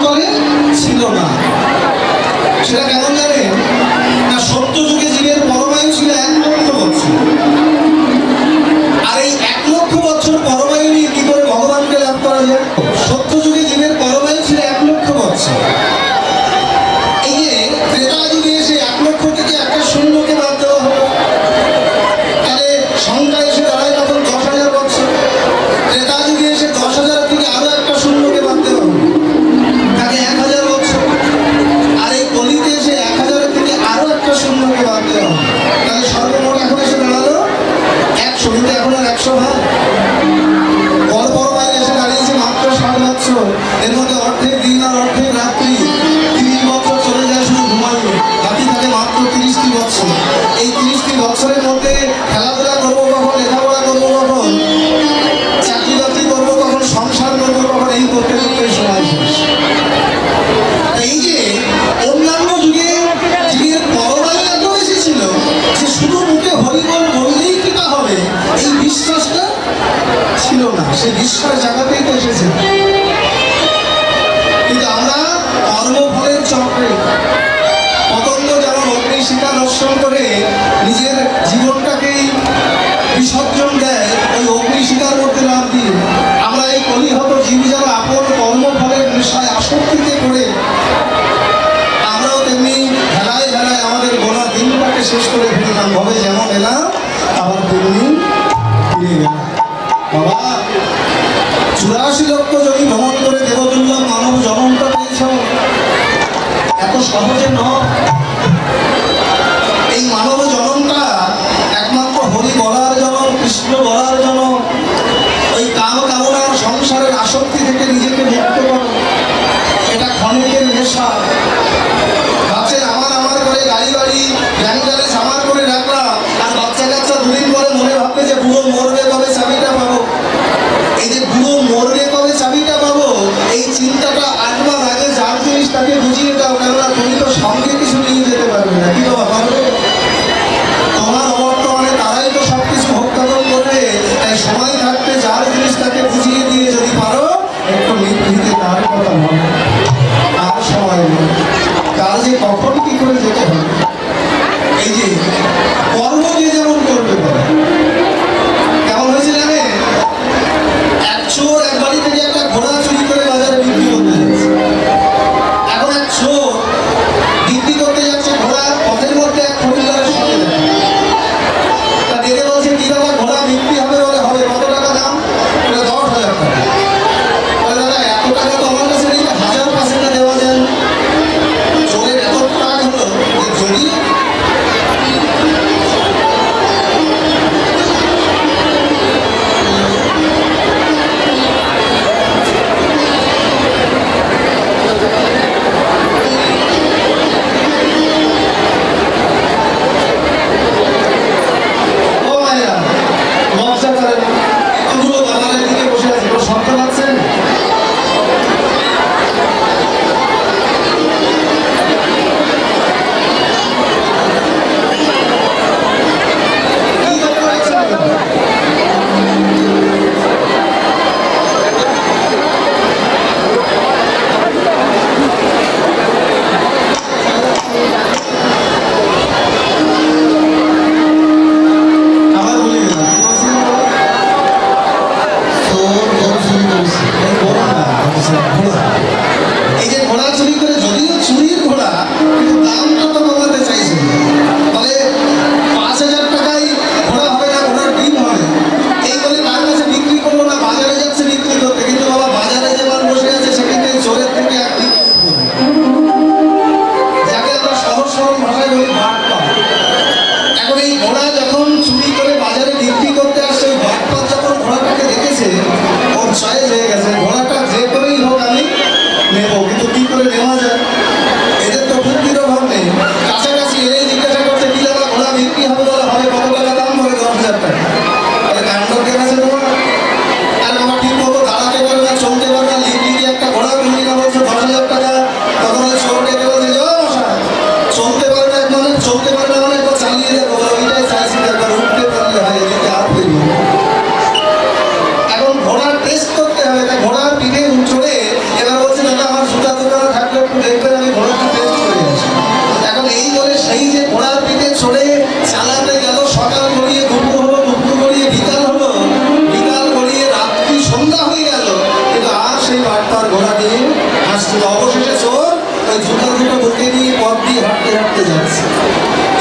করে ছিল না। সেটা কেমন জানেন না, সত্য যুগে জীবের পরমায়ু ছিল 1 লক্ষ বছর। আর এই 1 লক্ষ বছর পরমায়ু নিয়ে কি করে ভগবানকে লাভ করা যায়? সত্য যুগে জীবের পরমায়ু ছিল 1 লক্ষ বছর। এই যে ত্রেতা যুগে এসে 1 লক্ষ থেকে একটা শূন্যকে বাদ দেওয়া হলো, তাহলে সংখ্যা এসে দাঁড়ায় তখন 10,000 বছর। ত্রেতা যুগে এসে 10,000 থেকে আরো একটা শূন্যকে বাদ দেওয়া হলো, তাকে 1,000 বছর। আর এই কলিতে এসে 1,000 থেকে আরো একটা শূন্যকে বাদ দেওয়া হলো, তাহলে সর্বমোট এখন এসে দাঁড়ালো 100। কিন্তু এখন আর 100 ভাগ। পরমায়ু এসে দাঁড়িয়েছে মাত্র 60 বছর। এর মধ্যে অর্ধেক দিন আর অর্ধেক রাত্রি, 30 বছর চলে যায় শুধু ঘুমাইয়ে, বাকি থাকে মাত্র 30টি বছর। এই 30টি বছরের মধ্যে খেলাধুলা করবো কখন, লেখাপড়া করবো কখন, চাকরি বাকরি করবো কখন, সংসার করবো কখন, এই করতে করতে সময় শেষ। এই যে অন্যান্য যুগে জীবের পরমায়ু এত বেশি ছিল যে শুধু মুখে হরিবল বললেই কি তা হবে, এই বিশ্বাসটা ছিল না। সে বিশ্বাস জায়গাতেই তো এসেছে। কিন্তু আমরা কর্মফলের চক্রে পতঙ্গ যেমন অগ্নি শিখা দর্শন করে নিজের জীবনটাকেই বিসর্জন দেয় ওই অগ্নি শিখার মধ্যে লাভ দিয়ে, আমরা এই কলিহত জীব যারা আপন কর্মফলের নেশায় আসক্তিতে করে আমরাও তেমনি ভেলায় ভেলায় আমাদের গোনা দিনটাকে শেষ করে ফেললাম। ভাবে যেমন এলাম আবার তেমনি ফিরে গেলাম। বাবা 84 লক্ষ যদি ভ্রমণ করে দেবদুর্লভ মানব জন্মটা পেয়েছ, এত সহজে নয়। এই মানব জন্মটা একমাত্র হরি বলার জন্ম, কৃষ্ণ বলার জন্ম। ওই কাম কামনার সংসারের আসক্তি থেকে নিজেকে মুক্ত করো, এটা ক্ষণিকের নেশা। ভাবছেন আমার আমার করে গাড়ি বাড়ি ব্যাংকালে সামার করে রাখলাম, আর বাচ্চা কাচ্চা দুদিন পরে মনে ভাববে যে বুড়ো মরবে কবে চাবিটা পাবো। এই যে বুড়ো মরবে কবে চাবিটা পাবো, এই চিন্তাটা আসবার আগে যার জিনিস তাকে বুঝিয়ে দাও, কেননা তুমি তো সঙ্গে কিছু নিয়ে যেতে পারবে না। কি বাবা পারবে? তোমার অবর্তমানে তারাই তো সবকিছু ভোক্তাদন করবে। তাই সময় থাকতে যার জিনিস তাকে বুঝিয়ে দিয়ে যদি পারো একটু নিতে, তার কথা ভাবো। আর সময় নেই, কাজে কখন কি করে যেতে হবে। এই যে কর্ম যে যেমন করবে পারে, কেমন হয়েছে জানে, এক চোর এক বাড়ি থেকে একটা ঘোড়া চুরি করে বাজারে বিক্রি করতে যাচ্ছে। এখন এক চোর বিক্রি করতে যাচ্ছে ঘোড়া, পথের মধ্যে এক খরিদ্দারের সঙ্গে তা দেখে বলছে কি বাবা ঘোড়া বিক্রি হবে? বলে হবে। কত টাকা দাম? 10,000 টাকা। বলে দাদা এত টাকা তো আমার কাছে নেই, 1,000 পার্সেন্ট দেওয়া যায় না। চোরের এত টাকা হলো যে যদি ঘোড়ার পিঠে চড়ে এবার বলছে দাদা আমার জুতা দুটো অবশেষে চোর ওই জুতা দুটো বুকে নিয়ে পথ দিয়ে হাঁটতে হাঁটতে যাচ্ছে।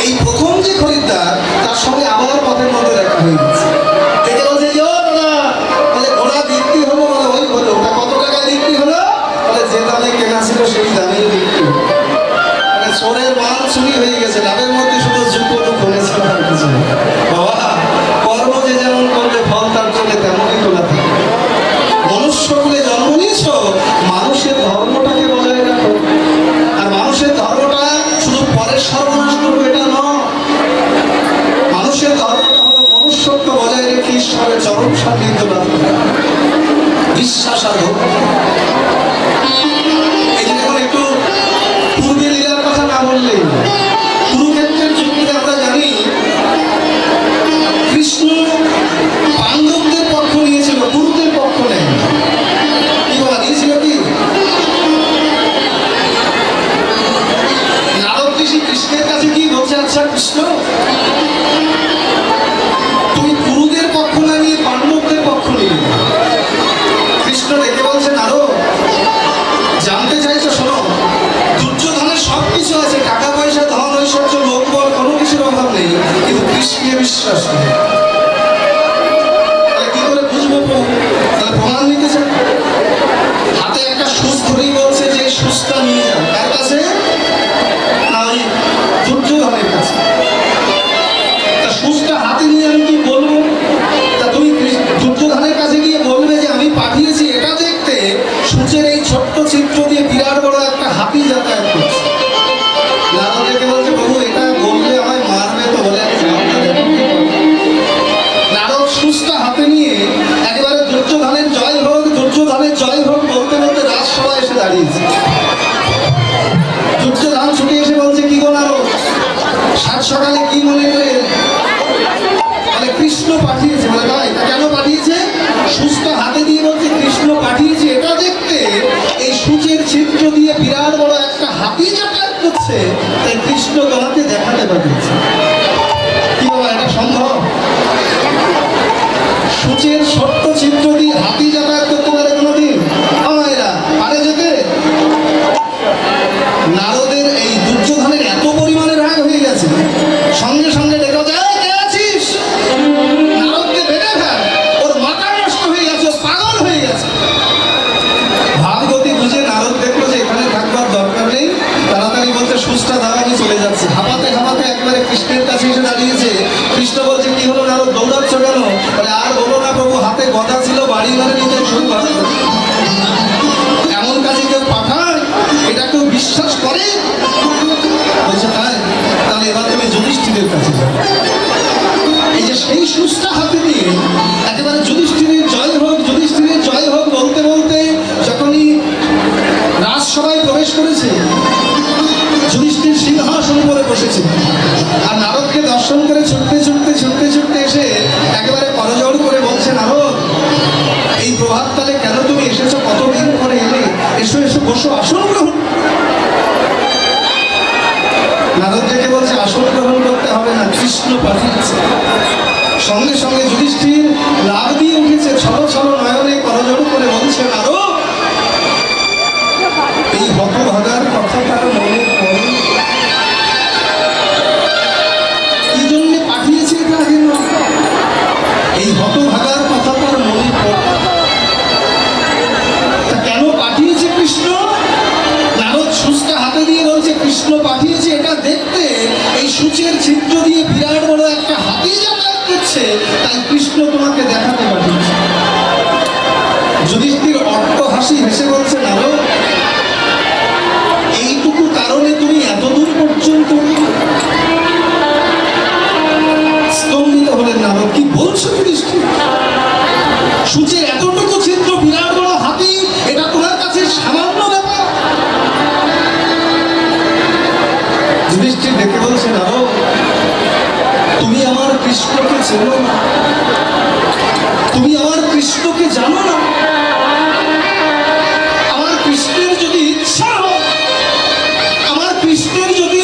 এই প্রথম যে খরিদ্দার তার সঙ্গে আবার পথের মধ্যে দেখা হয়ে গেছে। দেখে বলছে যে ও দাদা, বলে ঘোড়া বিক্রি হলো? বলে ওই হলো। ওটা কত টাকায় বিক্রি হলো? বলে যে দামে কেনা ছিল সেই দামেই বিক্রি হলো। মানে চোরের মাল চুরি হয়ে গেছে, লাভের মধ্যে শুধু জুতো খুলেছে আর কিছু না। বাবা, কর্ম যে যেমন করবে ফল তার জন্য তেমনই তোলা থাকে। মনুষ্যকুলে জন্ম নিয়েছ, মানুষের ধর্মটাকে বজায় রাখো। আর মানুষের ধর্মটা শুধু পরের সর্বনাশ করবে এটা নয়। মানুষের ধর্মটা হলো মনুষ্যত্ব বজায় রেখে ঈশ্বরের চরম সান্নিধ্য লাভ করা, বিশ্বাস আর ভক্তি। এই যে দেখুন, একটু পূর্বে লীলার কথা না বললেই না। কুরুক্ষেত্রের যুদ্ধে আমরা জানি কৃষ্ণ পাণ্ডবদের পক্ষ নিয়েছিল, কুরুদের পক্ষ নেয়। কি বাবা নিয়েছিল? কি নারদ ঋষি কৃষ্ণের কাছে কি বলছে, আচ্ছা কৃষ্ণ, তুমি কুরুদের পক্ষ না নিয়ে পাণ্ডবদের পক্ষ নিয়ে। কৃষ্ণ ডেকে বলছে, নারদ, জানতে চাইছো? শোনো, দুর্যোধনের সব কিছু আছে, টাকা পয়সা, ধন ঐশ্বর্য, লোকবল, কোনো কিছুর অভাব নেই, কিন্তু কৃষ্ণকে বিশ্বাস নেই। তাহলে কি করে বুঝবো? তাহলে প্রমাণ নিতে চান? হাতে একটা সুচ ধরেই বলছে যে এই সুচটা নিয়ে যাও। কার কাছে? না, ওই দুর্যোধনের কাছে। তা সুচটা হাতে নিয়ে আমি কি বলবো? তা তুমি দুর্যোধনের কাছে গিয়ে বলবে যে আমি পাঠিয়েছি এটা দেখতে সূচের এই ছোট্ট চিত্র দিয়ে বিরাট বড় একটা হাতি যাতায়াত করছে। নারদকে বলছে, বাবু এটা বললে আমায় মারবে তো, বলে আমি নারদ সুচটা হাতে নিয়ে একেবারে দুর্যোধনের জয় হোক, দুর্যোধনের জয় হোক বলতে বলতে রাজসভায় এসে দাঁড়িয়েছে। দুর্যোধন ছুটে এসে বলছে, কি গো নারদ, সাত সকালে কি মনে করে? বলে কৃষ্ণ পাঠিয়েছে। বলে ভাই, তা কেন পাঠিয়েছে? সুচটা হাতে দিয়ে বলছে কৃষ্ণ পাঠিয়েছে এটা দেখতে এই সূচের ছিদ্র দিয়ে বিরাট বড় একটা হাতি যাতায়াত করছে, তাই কৃষ্ণ তোমাকে দেখাতে পাঠিয়েছে। কি বাবা, এটা সম্ভব? সূচের ছোট্ট ছিদ্র দিয়ে হাতি যাতায়াত করতে পারে কোনোদিন? এরা পারে যেতে? নারদের এই দুর্যোধনের এত পরিমাণে রাগ হয়ে গেছে, সঙ্গে সঙ্গে দেখা যায়, কে আছিস? নারদকে বেঁধে ফেল, ওর মাথা নষ্ট হয়ে গেছে, ও পাগল হয়ে গেছে। ভাবগতি বুঝে নারদ দেখলো যে এখানে থাকবার দরকার নেই, তাড়াতাড়ি বলতে সুচটা দাও, আমি চলে যাচ্ছি। হাঁপাতে হাঁপাতে একবারে কৃষ্ণের কাছে এসে দাঁড়িয়েছে। কৃষ্ণ বলছে, কি হলো নারদ, দৌড়াচ্ছ কেন? বলে আর বলো না প্রভু, হাতে গদা ছিল, বাড়ি ঘরে নিতে শুরু করে। এমন কাজে কেউ পাঠায়? এটা কেউ বিশ্বাস করে? বলছে তাই, তাহলে এবার তুমি যুধিষ্ঠিরের কাছে যাও। এই যে সেই সুচটা হাতে নিয়ে একেবারে যুধিষ্ঠিরের জয় হোক, যুধিষ্ঠিরের জয় হোক বলতে বলতে যখনই রাজসভায় প্রবেশ করেছে, যুধিষ্ঠির সিংহাসন উপরে বসেছে। আর নারদকে দর্শন করে ছুটতে ছুটতে ছুটতে ছুটতে এসে একেবারে করজোড় করে বলছে, নারদ, এই প্রভাতকালে কেন তুমি এসেছো? কতদিন পরে এলে, এসো এসো বসো, আসন গ্রহণ। নারদ দেখে বলছে, আসন গ্রহণ করতে হবে না, কৃষ্ণ পাঠিয়েছে। সঙ্গে সঙ্গে যুধিষ্ঠির লাভ দিয়ে উঠেছে, ছলো ছলো নয়নে করজোড় করে বলছে, নারদ, এই হতভাগার কথা তার মনে পড়ে? কি জন্য পাঠিয়েছে এটা আগে নয়, এই হতভাগার কথা তার মনে পড়ে। তা কেন পাঠিয়েছে কৃষ্ণ? নারদ সুচটা হাতে দিয়ে বলছে কৃষ্ণ পাঠিয়েছে এটা দেখতে এই সূচের ছিদ্র দিয়ে বিরাট বড় একটা হাতি যাতায়াত করছে, তাই কৃষ্ণ তোমাকে দেখাতে পাঠিয়েছে। যুধিষ্ঠির অট্ট হাসি হেসে বলছে, নারদ, এইটুকু কারণে তুমি এত দূর পর্যন্ত? স্তম্ভিত হলেন নারদ, কি বলছো যুধিষ্ঠির? সূচের এতটুকু ছিদ্র, বিরাট বড় হাতি, এটা তোমার কাছে সামান্য ব্যাপার? যুধিষ্ঠির ডেকে বলছে, নারদ, তুমি আমার কৃষ্ণকে চেনো না, তুমি আমার কৃষ্ণকে জানো না। আমার কৃষ্ণের যদি ইচ্ছা হয়, আমার কৃষ্ণের যদি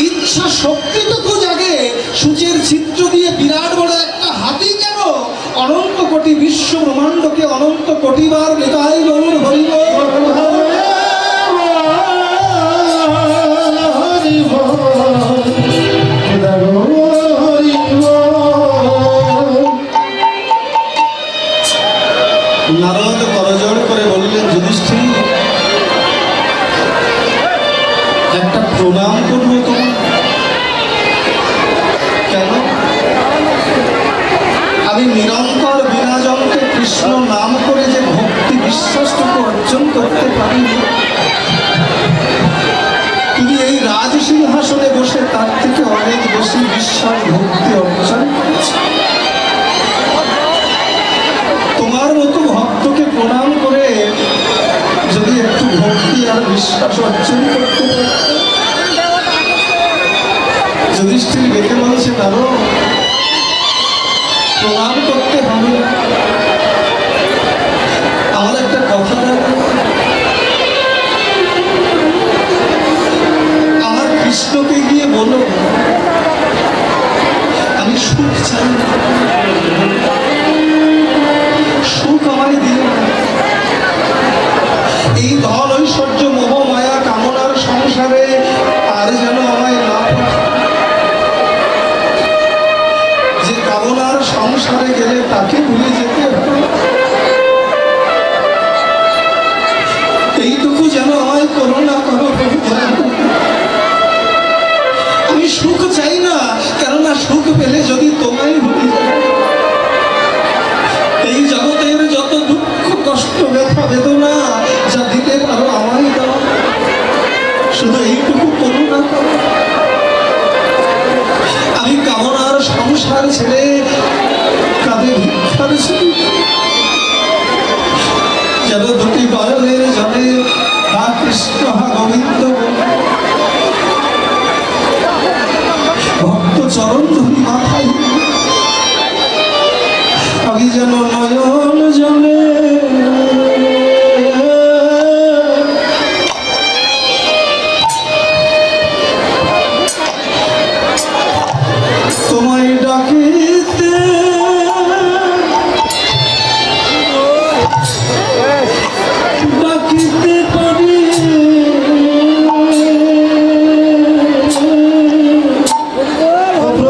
ইচ্ছা শক্তিটুকু জাগে, সূচের ছিদ্র দিয়ে বিরাট বড় একটা হাতি কেন অনন্ত কোটি বিশ্ব ব্রহ্মাণ্ডকে অনন্ত কোটিবার নিতাই গৌর হরি বল। একটা প্রণাম করবো তোমার। কেন? আমি নিরন্তর বিরাজনকে কৃষ্ণ নাম করে যে ভক্তি বিশ্বাসটুকু অর্জন করতে পারিনি, তুমি এই রাজ সিংহাসনে বসে তার থেকে অনেক বেশি বিশ্বাস ভক্তি অর্জন করেছো। তোমার মতো ভক্তকে প্রণাম করে যদি একটু ভক্তি আর বিশ্বাস অর্জন করতে পারে। যুধিষ্ঠির দেখে বলছে, কারো প্রণাম করতে হবে, আমার একটা কথা রাখো, আমার কৃষ্ণকে গিয়ে বলো আমি সুখ চাই, সুখ আমায় দিও না। এই ধন ঐশ্বর্য মোহ মায়া কামনার সংসারে আর যেন আমায় না পাঠায়। যে কামনার সংসারে গেলে তাকে ভুলে যেতে হবে, এইটুকু যেন আমায় করো না করো। আমি সুখ চাই না, কেননা সুখ পেলে যদি তোমায় ভুলে যায়, এই জগতের যত দুঃখ কষ্ট ব্যথা বেদনা যা দিতে পারো আমায় দাও, শুধু এইটুকু করুণা করো। আমি কামনার সংসার ছেড়ে কাঁধে ভিক্ষার ছবি, যেন দুটি বয়নের জলে হা কৃষ্ণ হা গোবিন্দ ভক্ত চরণ ধরি মাথায়, আমি যেন নয়ন জলে তোমায় ডাকিতে ডাকিতে পারি। প্রভু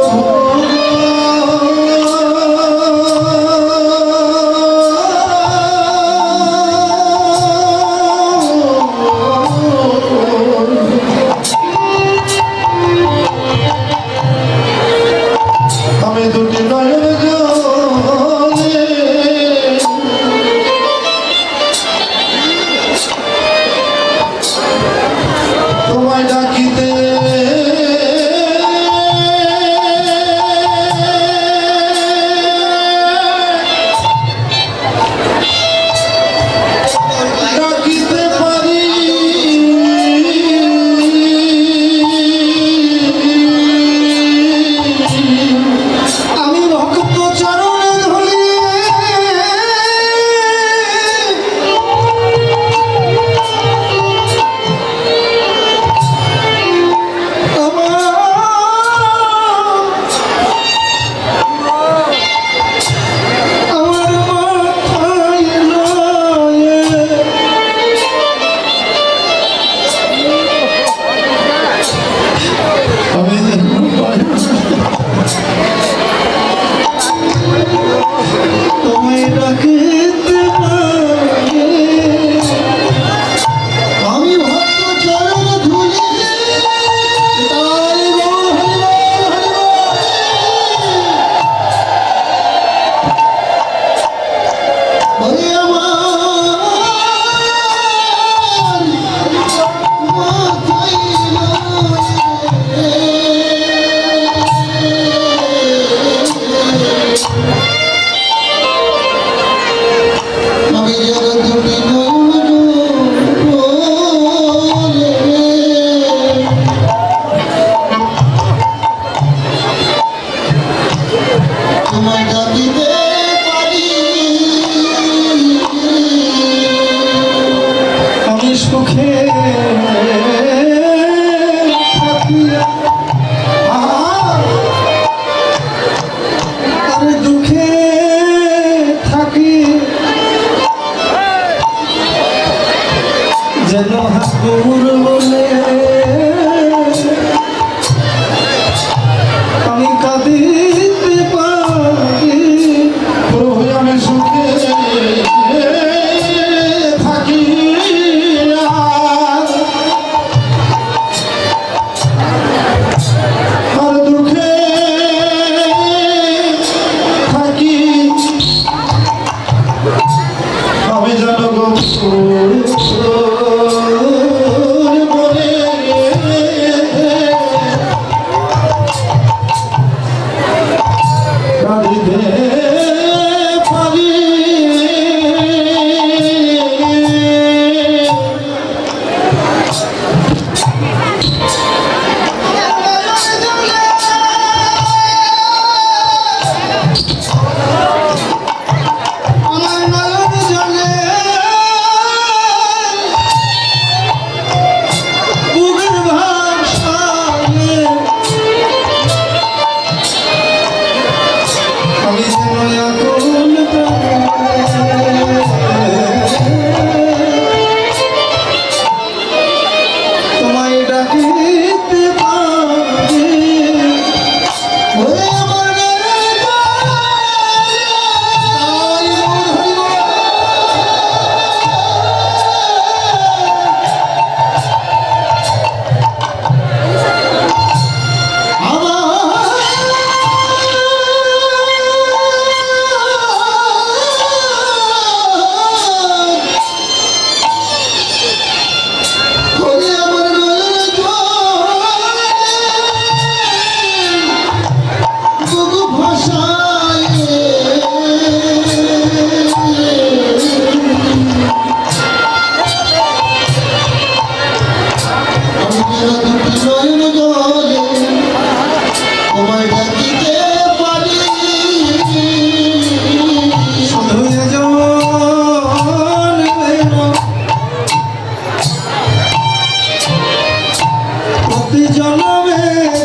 প্রতি জন্মে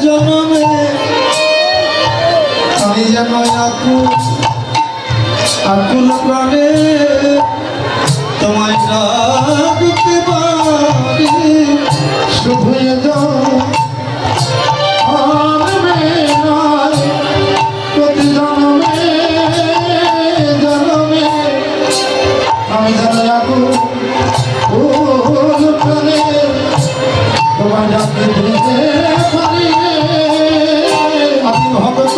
জন্মে আমি যেন আকুল প্রাণে তোমায় ডাকতে পারি শুধু প্রতি জন্মে জন্মে আমি যেন আকুল প্রাণে তোমায় ডাকতে পারি। আমি ভগত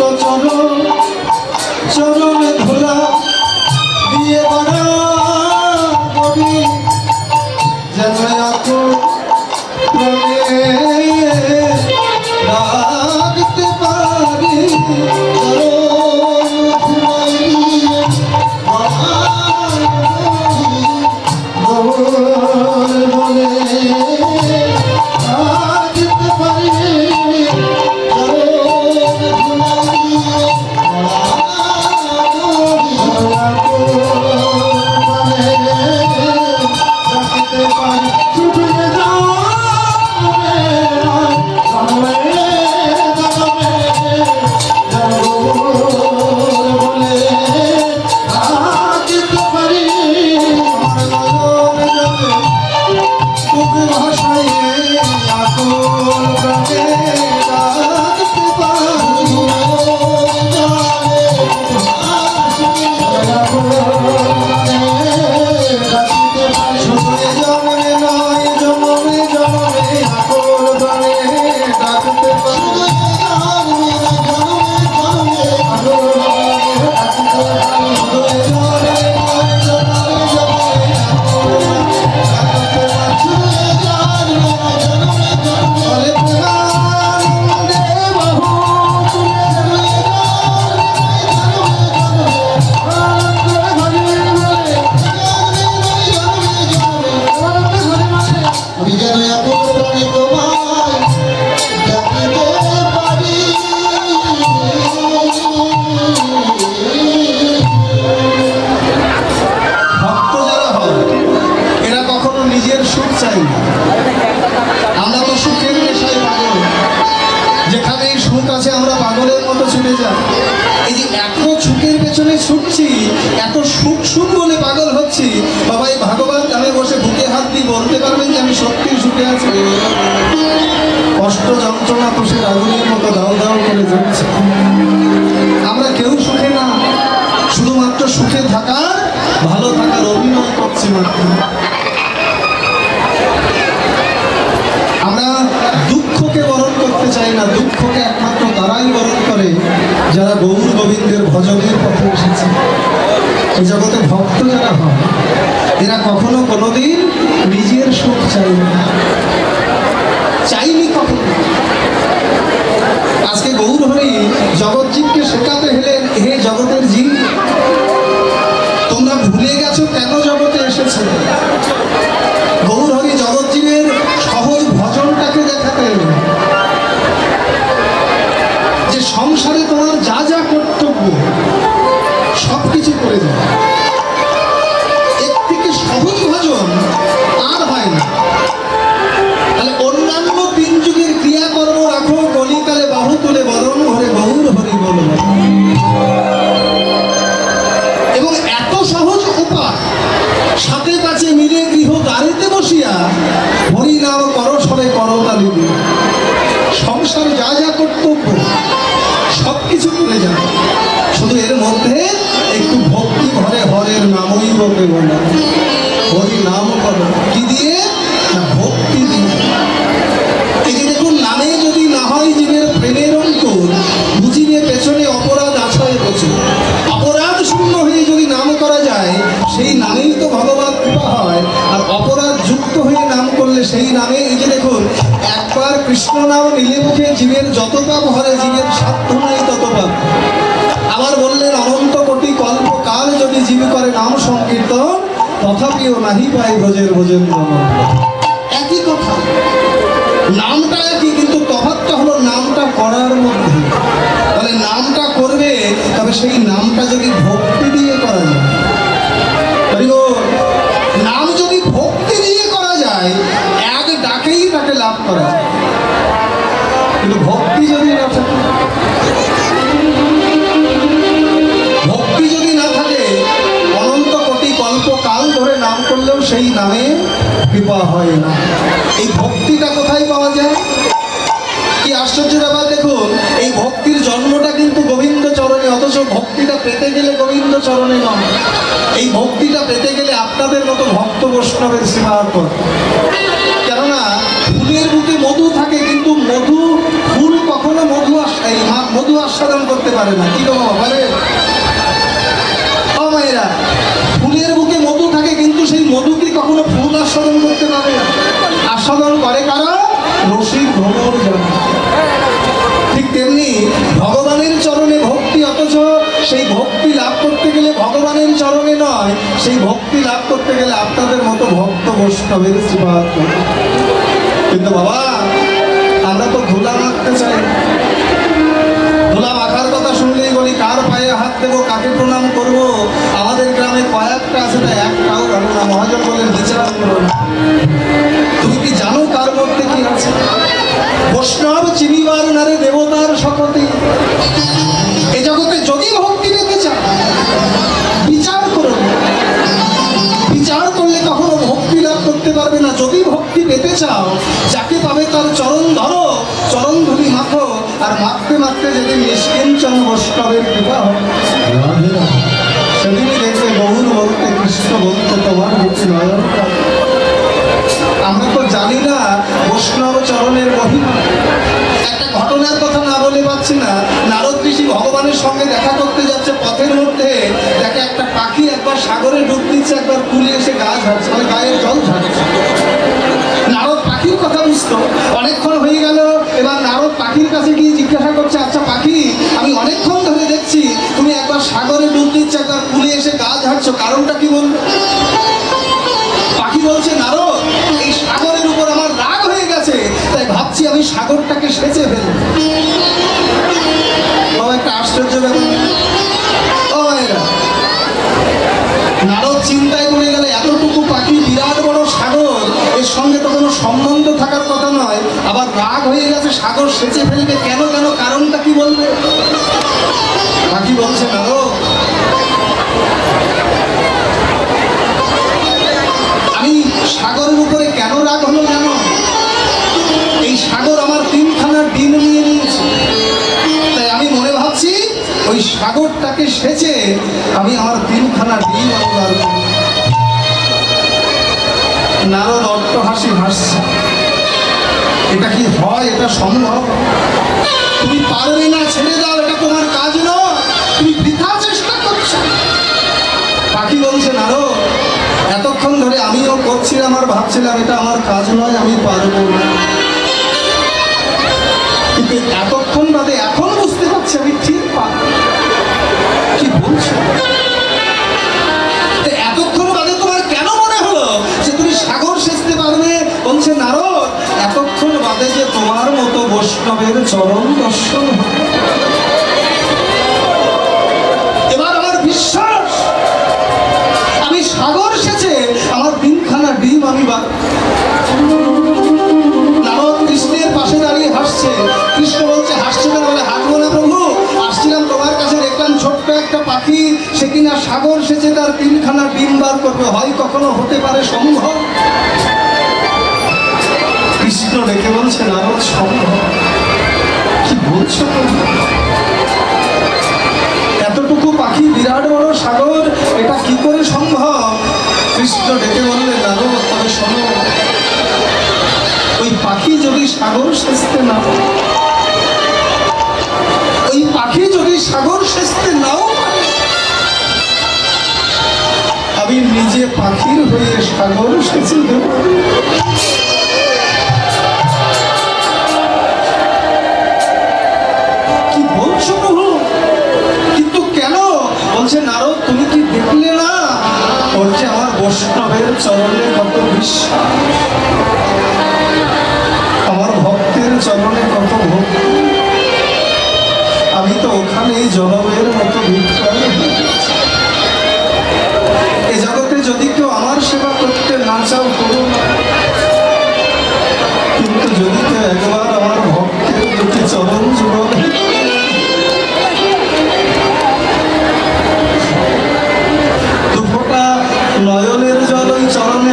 চরণে ধুলা দিয়ে বাড়া করি যেন আকুল প্রাণে ডাকতে পারি। বলে ডাকতে পারি ছুটছি, এত সুখ সুখ বলে পাগল হচ্ছি। বাবা এই ভাগবত আমি বসে বুকে হাত দিয়ে বলতে পারবেন যে আমি সত্যি সুখে আছি? কষ্ট যন্ত্রণা তো সে আগুনের মতো দাও দাও করে জ্বলছে। আমরা কেউ সুখে না, শুধুমাত্র সুখে থাকার ভালো থাকার অভিনয় করছি মাত্র। আমরা দুঃখকে বরণ করতে চাই না, দুঃখকে একমাত্র তারাই বরণ করে যারা গৌর গোবিন্দের ভজনের পথে এসেছে। এই জগতে ভক্ত যারা হয় এরা কখনো কোনোদিন নিজের সুখ চাইবে না, চাইনি কখনো। আজকে গৌর হরি জগৎজীবকে শেখাতে হলেন, হে জগতের জীব তোমরা ভুলে গেছো কেন জগতে এসেছে। গৌর হরি জগৎজীবের সহজ ভজনটাকে দেখাতে যে সংসারে তোমার যা যা কর্তব্য সবকিছু করে দেবে। এর থেকে সহজ ভজন আর হয় না। তাহলে অন্যান্য 3 যুগের ক্রিয়াকর্ম রাখো, কলিকালে বাহু তুলে বরণ ঘরে গৌর হরি বলো। এবং এত সহজ উপায়, সাথে কাছে মিলে গৃহ দ্বারেতে বসিয়া হরি নাম করো সবে করতালি দিয়ে সংসার যা যা কর্তব্য সবকিছু করে যাবে। শুধু এর মধ্যে একটু ভক্তি ভরে হরের নামই বলবে বলে হরি নাম করো। কি দিয়ে? না ভক্তি দিয়ে। এই যে দেখুন, নামে যদি না হয় জীবের প্রেমের অঙ্কুর, বুঝিবে পেছনে অপরাধ আছায় প্রচুর। অপরাধ শূন্য হয়ে যদি নাম করা যায় সেই নামেই তো ভগবত কৃপা হয়। আর অপরাধ যুক্ত হয়ে নাম করলে সেই নামে, এই যে দেখুন, একবার কৃষ্ণ নাম নিলে মুখে জীবের যত পাপ হরে, জীবের সাধ্য নাই তত পাপ। আবার বললেন অনন্ত কোটি কল্প কাল যদি জীব করে নাম সংকীর্তন, তথাপিও নাহি পাই ভোজের ভোজন। একই কথা, নামটা একই, কিন্তু তফাৎটা হলো নামটা করার মধ্যে। তাহলে নামটা করবে, তবে সেই নামটা যদি ভক্তি দিয়ে করা যায়। নাম যদি ভক্তি দিয়ে করা যায়, এক ডাকেই তাকে লাভ করা যায়। সেই নামে কৃপা হয় না। এই ভক্তিটা কোথায় পাওয়া যায়? কি আশ্চর্য ব্যাপার দেখুন, এই ভক্তির জন্মটা কিন্তু গোবিন্দ চরণে, অথচ ভক্তিটা পেতে গেলে গোবিন্দ চরণে নয়। এই ভক্তিটা পেতে গেলে আপনাদের মতো ভক্ত বৈষ্ণবের সেবা করতে। কেননা ফুলের বুকে মধু থাকে, কিন্তু ফুল কখনো মধু আস্বাদন করতে পারে না। কি বাবা বলে ও মায়েরা, ফুলের বুকে মধু থাকে, কিন্তু সেই মধু কি কখনো ফুল আস্বাদন করতে পারে না? আস্বাদন করে কারা? রসিক ভ্রমর জন্য। ঠিক তেমনি ভগবানের চরণে ভক্তি, অথচ সেই ভক্তি লাভ করতে গেলে ভগবানের চরণে নয়, সেই ভক্তি লাভ করতে গেলে আপনাদের মতো ভক্ত বৈষ্ণবের সেবা করতে। কিন্তু বাবা, আমরা তো ধুলা মাখতে চাই। ধুলা মাখার কথা শুনলেই বলি কার পায়ে হাত দেবো, কাকে প্রণাম করব। আমাদের গ্রামে কয়েকটা আছে, তাই একটাও ভালো না। মহাজন বলেন বিচার করো না। তুমি কি জানো কার মধ্যে কি আছে? বৈষ্ণব চিনিবার নারে দেবতার শপথে। এ জগতে যদি ভক্তি পেতে চাও, বিচার করো। বিচার করলে কখনো ভক্তি লাভ করতে পারবে না। যদি ভক্তি পেতে চাও, যাকে পাবে তার চরণ ধরো, চরণ ধুলি মাখো, আর মাখতে মাখতে যেদিন নিষ্কিঞ্চন বৈষ্ণবের কৃপা হবে, সেদিনই দেখবে বহুর বলতে কৃষ্ণ বলতে তোমার বুকে নয়ন। আমরা তো জানি না বৈষ্ণব চরণের মহিমা। একটা ঘটনার কথা না বলে পাচ্ছি না। নারদ ঋষি ভগবানের সঙ্গে দেখা করতে যাচ্ছে, পথের মধ্যে দেখে একটা পাখি একবার সাগরে ডুব দিচ্ছে, একবার কুলে এসে গা ঝাড়ছে, মানে গায়ের জল ঝাড়ছে। নারদ পাখির কথা বুঝতো। অনেকক্ষণ হয়ে গেল, এবার নারদ পাখির কাছে গিয়ে জিজ্ঞাসা করছে, আচ্ছা পাখি, আমি অনেকক্ষণ ধরে দেখছি তুমি একবার সাগরে ডুব দিচ্ছ, একবার কুলে এসে গা ঝাড়ছো, কারণটা কি বলবে? পাখি বলছে, নারদ, এই সাগরের উপর আমার রাগ হয়ে গেছে, তাই ভাবছি আমি সাগরটাকে সেচে ফেলব। একটা আশ্চর্য ব্যাপার। ও মায়েরা, নারদ চিন্তায় পড়ে গেলে এতটুকু পাখি, বিরাট বড় সাগর, এর সঙ্গে তো কোনো সম্বন্ধ থাকার কথা নয়, আবার রাগ হয়ে গেছে, সাগর সেচে ফেলবে কেন? কারণটা কি বলবে? পাখি বলছে, নারদ, আমি সাগরের উপরে কেন রাগ হলো জানো? এই সাগর আমার 3খানা ডিম নিয়ে নিয়েছে, তাই আমি মনে ভাবছি ওই সাগরটাকে সেচে আমি আমার 3খানা ডিম আনবার করব। নারদ অট্টহাসি হাসছে। এটা কি হয়? এটা সম্ভব? তুমি পারবে না, ছেড়ে দাও, এটা তোমার কাজ নয়, তুমি বৃথা চেষ্টা করছো। পাখি বলছে, নারদ, এতক্ষণ ধরে আমিও করছিলাম আর ভাবছিলাম এটা আমার কাজ নয়, আমি পারবো না, কিন্তু এতক্ষণ বাদে এখন বুঝতে পারছি আমি ঠিক পারবো। কি বলছো? এতক্ষণ বাদে তোমার কেন মনে হলো যে তুমি সাগর সেচতে পারবে? বলছে, নারদ, এতক্ষণ বাদে যে তোমার মতো বৈষ্ণবের চরণ দর্শন হবে, এবার আমার বিশ্বাস আমি সাগর সেচে আমার 3খানা ডিম আমি নারদ কৃষ্ণের পাশে দাঁড়িয়ে হাসছে। কৃষ্ণ বলছে, হাসছে কেন? বলে, হাসবো না প্রভু, আসছিলাম তোমার কাছে, দেখলাম ছোট্ট একটা পাখি, সে কিনা সাগর সেচে তার 3খানা ডিম বার করবে, হয় কখনো হতে পারে সম্ভব? কৃষ্ণ দেখে বলছে, নারদ, সম্ভব। কি বলছো? এতটুকু পাখি, বিরাট বড় সাগর, এটা কি করে সম্ভব? কৃষ্ণ ডেকে বললেন, নারদ, তবে শোনো, ওই পাখি যদি সাগর সেচতে না, ওই পাখি যদি সাগর সেচতে নাও পারে, আমি নিজে পাখির হয়ে সাগর সেচে দেব। কি বলছো প্রভু? কিন্তু কেন? বলছে, নারদ, তুমি কি দেখলে না ওর যে আমার বৈষ্ণবের চরণে কত বিশ্বাস, আমার ভক্তের চরণে কত ভক্তি, আমি তো ওখানে জনমের মতো ভিক্ষার। এ জগতে যদি কেউ আমার সেবা করতে না চাও, করো না, কিন্তু যদি কেউ একবার আমার ভক্তের দুটি চরণ জুড়বে, দুফোঁটা নয়নের জল ওই চরণে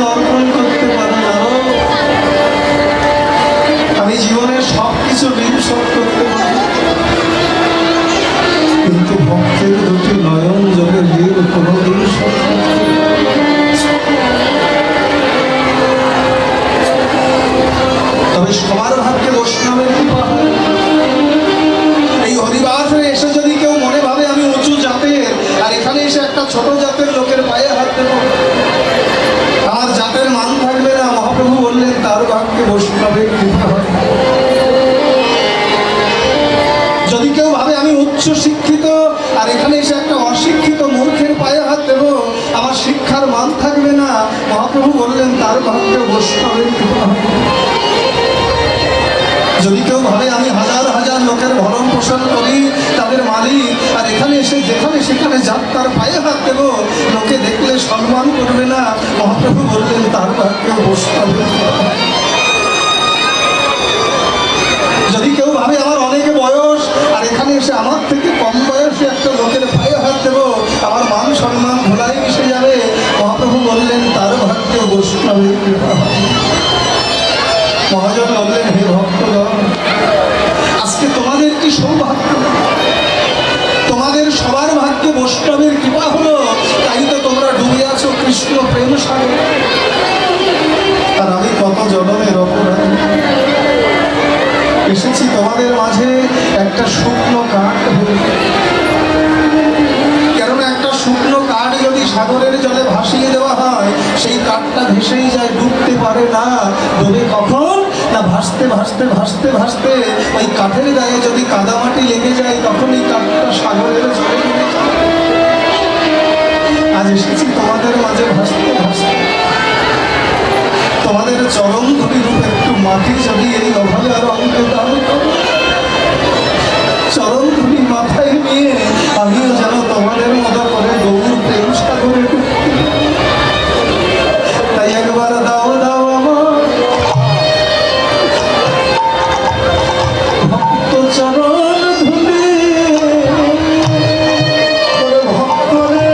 কিছু ঋণ শোধ করতে পারি, কিন্তু ভক্তের দুটি নয়ন জলের ঋণ কোনোদিন শোধ করতে পারি না। তবে সবার ভাগ্যে বৈষ্ণবের কৃপা হয়। এই হরিবাসে এসে যদি কেউ মনে ভাবে আমি উঁচু জাতের, আর এখানে এসে একটা ছোট জাতের লোকের পায়ে হাত দেব, আমার জাতের মান থাকবে না, মহাপ্রভু বললেন তার ভাগ্যে বৈষ্ণবের কৃপা হয়। যদি কেউ ভাবে আমি উচ্চ শিক্ষিত, আর এখানে এসে একটা অশিক্ষিত মূর্খের পায়ে হাত দেব, আমার শিক্ষার মান থাকবে না, মহাপ্রভু বললেন তার ভাগ্যে বৈষ্ণবের কৃপা হয়। যদি কেউ ভাবে আমি হাজার হাজার লোকের ভরণ পোষণ করি, তাদের মালিক, আর এখানে এসে যেখানে সেখানে যাক তার পায়ে হাত দেব, লোকে দেখলে সম্মান করবে না, মহাপ্রভু বললেন তার ভাগ্যে বৈষ্ণবের কৃপা হয়। যদি কেউ ভাবে আমার অনেক বয়স, আর এখানে এসে আমার থেকে কম বয়সী একটা লোকের পায়ে হাত দেব, আমার মান সম্মান ধুলায় মিশে যাবে, মহাপ্রভু বললেন তার ভাগ্যে বৈষ্ণবের কৃপা হয়। মহাজন বললেন হে ভক্তগণ, আজকে তোমাদের কি সৌভাগ্য, তোমাদের সবার ভাগ্যে বৈষ্ণবের কৃপা হলো, তাই তো তোমরা ডুবে আছো কৃষ্ণ প্রেম সাগরে। আর আমি কত জনমের অপরাধী, এসেছি তোমাদের মাঝে একটা শুকনো কাঠ হয়ে। কেননা একটা শুকনো কাঠ যদি সাগরের জলে ভাসিয়ে দেওয়া হয়, সেই কাঠটা ভেসেই যায়, ডুবতে পারে না। ডুবে কখন না ভাসতে ভাসতে ভাসতে ভাসতে ওই কাঠের গায়ে যদি কাদামাটি লেগে যায়, তখন এই কাঠটা সাগরের জলে ডুবে যায়। আজ এসেছি তোমাদের মাঝে ভাসতে ভাসতে, তোমাদের চরম ধরি রূপ একটু মাটি যদি এই অভাবে আর অঙ্কে দাও, চরম ধরি মাথায় নিয়ে আমিও যেন তোমাদের মতো করে গৌর প্রেম সাগরে ডুবতে। তাই একবার দাও দাও আমার ভক্ত চরণ ধুলি, ভক্তরে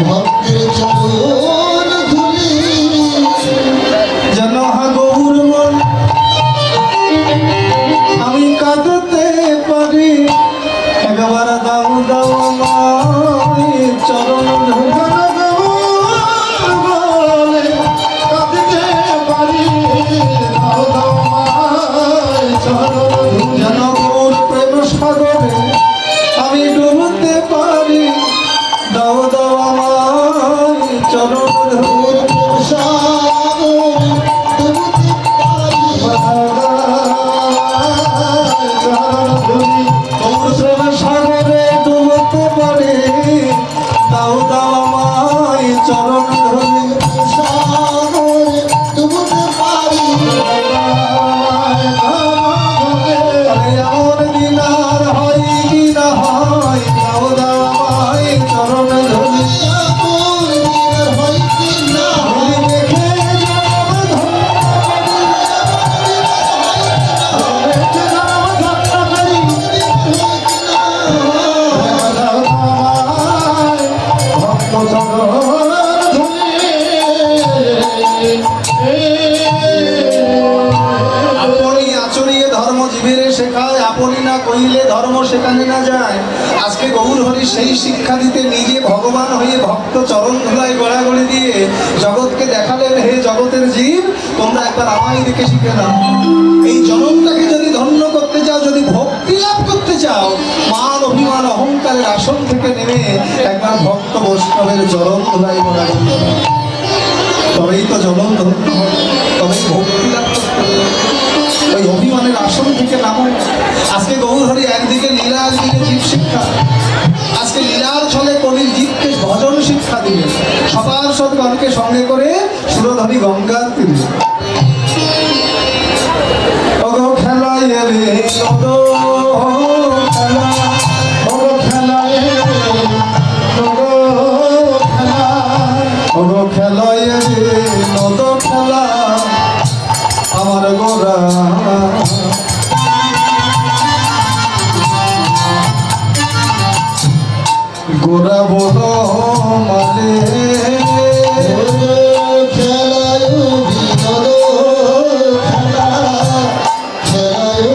ভক্তের চরণ ধুলি যেন হা গৌর মন আমি কাঁদতে পারি একবার দাও দাও আমায় চরণ ধরে কাঁদতে পারি দাও দাও আমায় চরণ ধুলি যেন গৌর প্রেম সাগরে আমি ডুবতে পারি দাও দাও আমায় চরণ ধরে গৌর প্রেম সাগরে ডুবতে পারি দাও দাও আমায় চরণ ধরে আমার দিনার হয় কি না হয় দাও দাও আমায় চরণ ধরে দেখে আপনি আচরিয়ে ধর্ম জীবেরে শেখায় আপনি না কইলে ধর্ম শেখানো না যায় আজকে গৌর হরি সেই শিক্ষা দিতে নিজে ভগবান হয়ে ভক্ত চরণ ধুলায় গড়াগড়ি দিয়ে জগৎকে দেখালেন হে জগতের জীব তোমরা একবার আমায় দেখে শিখে নাও এই জনমটাকে যদি ধন্য করতে চাও যদি ভক্তি লাভ করতে চাও মান অভিমান অহংকারের আসন থেকে নেমে একবার ভক্ত বৈষ্ণবের চরণ ধুলায় গড়াগড়ি করো। তবেই তো জনম ধন্য হবে তবেই ভক্তি লাভ করতে হবে ওই অভিমানের আসন থেকে নামো আজকে গৌর হরি একদিকে লীলা একদিকে জীব শিক্ষা আজকে লীলার ছলে কলির জীবকে ভজন শিক্ষা দিলে সবার সৎগণকে সঙ্গে করে সুরধরি গঙ্গার তীরে ওগো খেলায় রে ওগো খেলা ওগো খেলায় ওগো খেলা ওগো খেলায় রে নদ খেলা আমার গোরা গোরা বলো মানে খেলায় বিনোদ খেলায়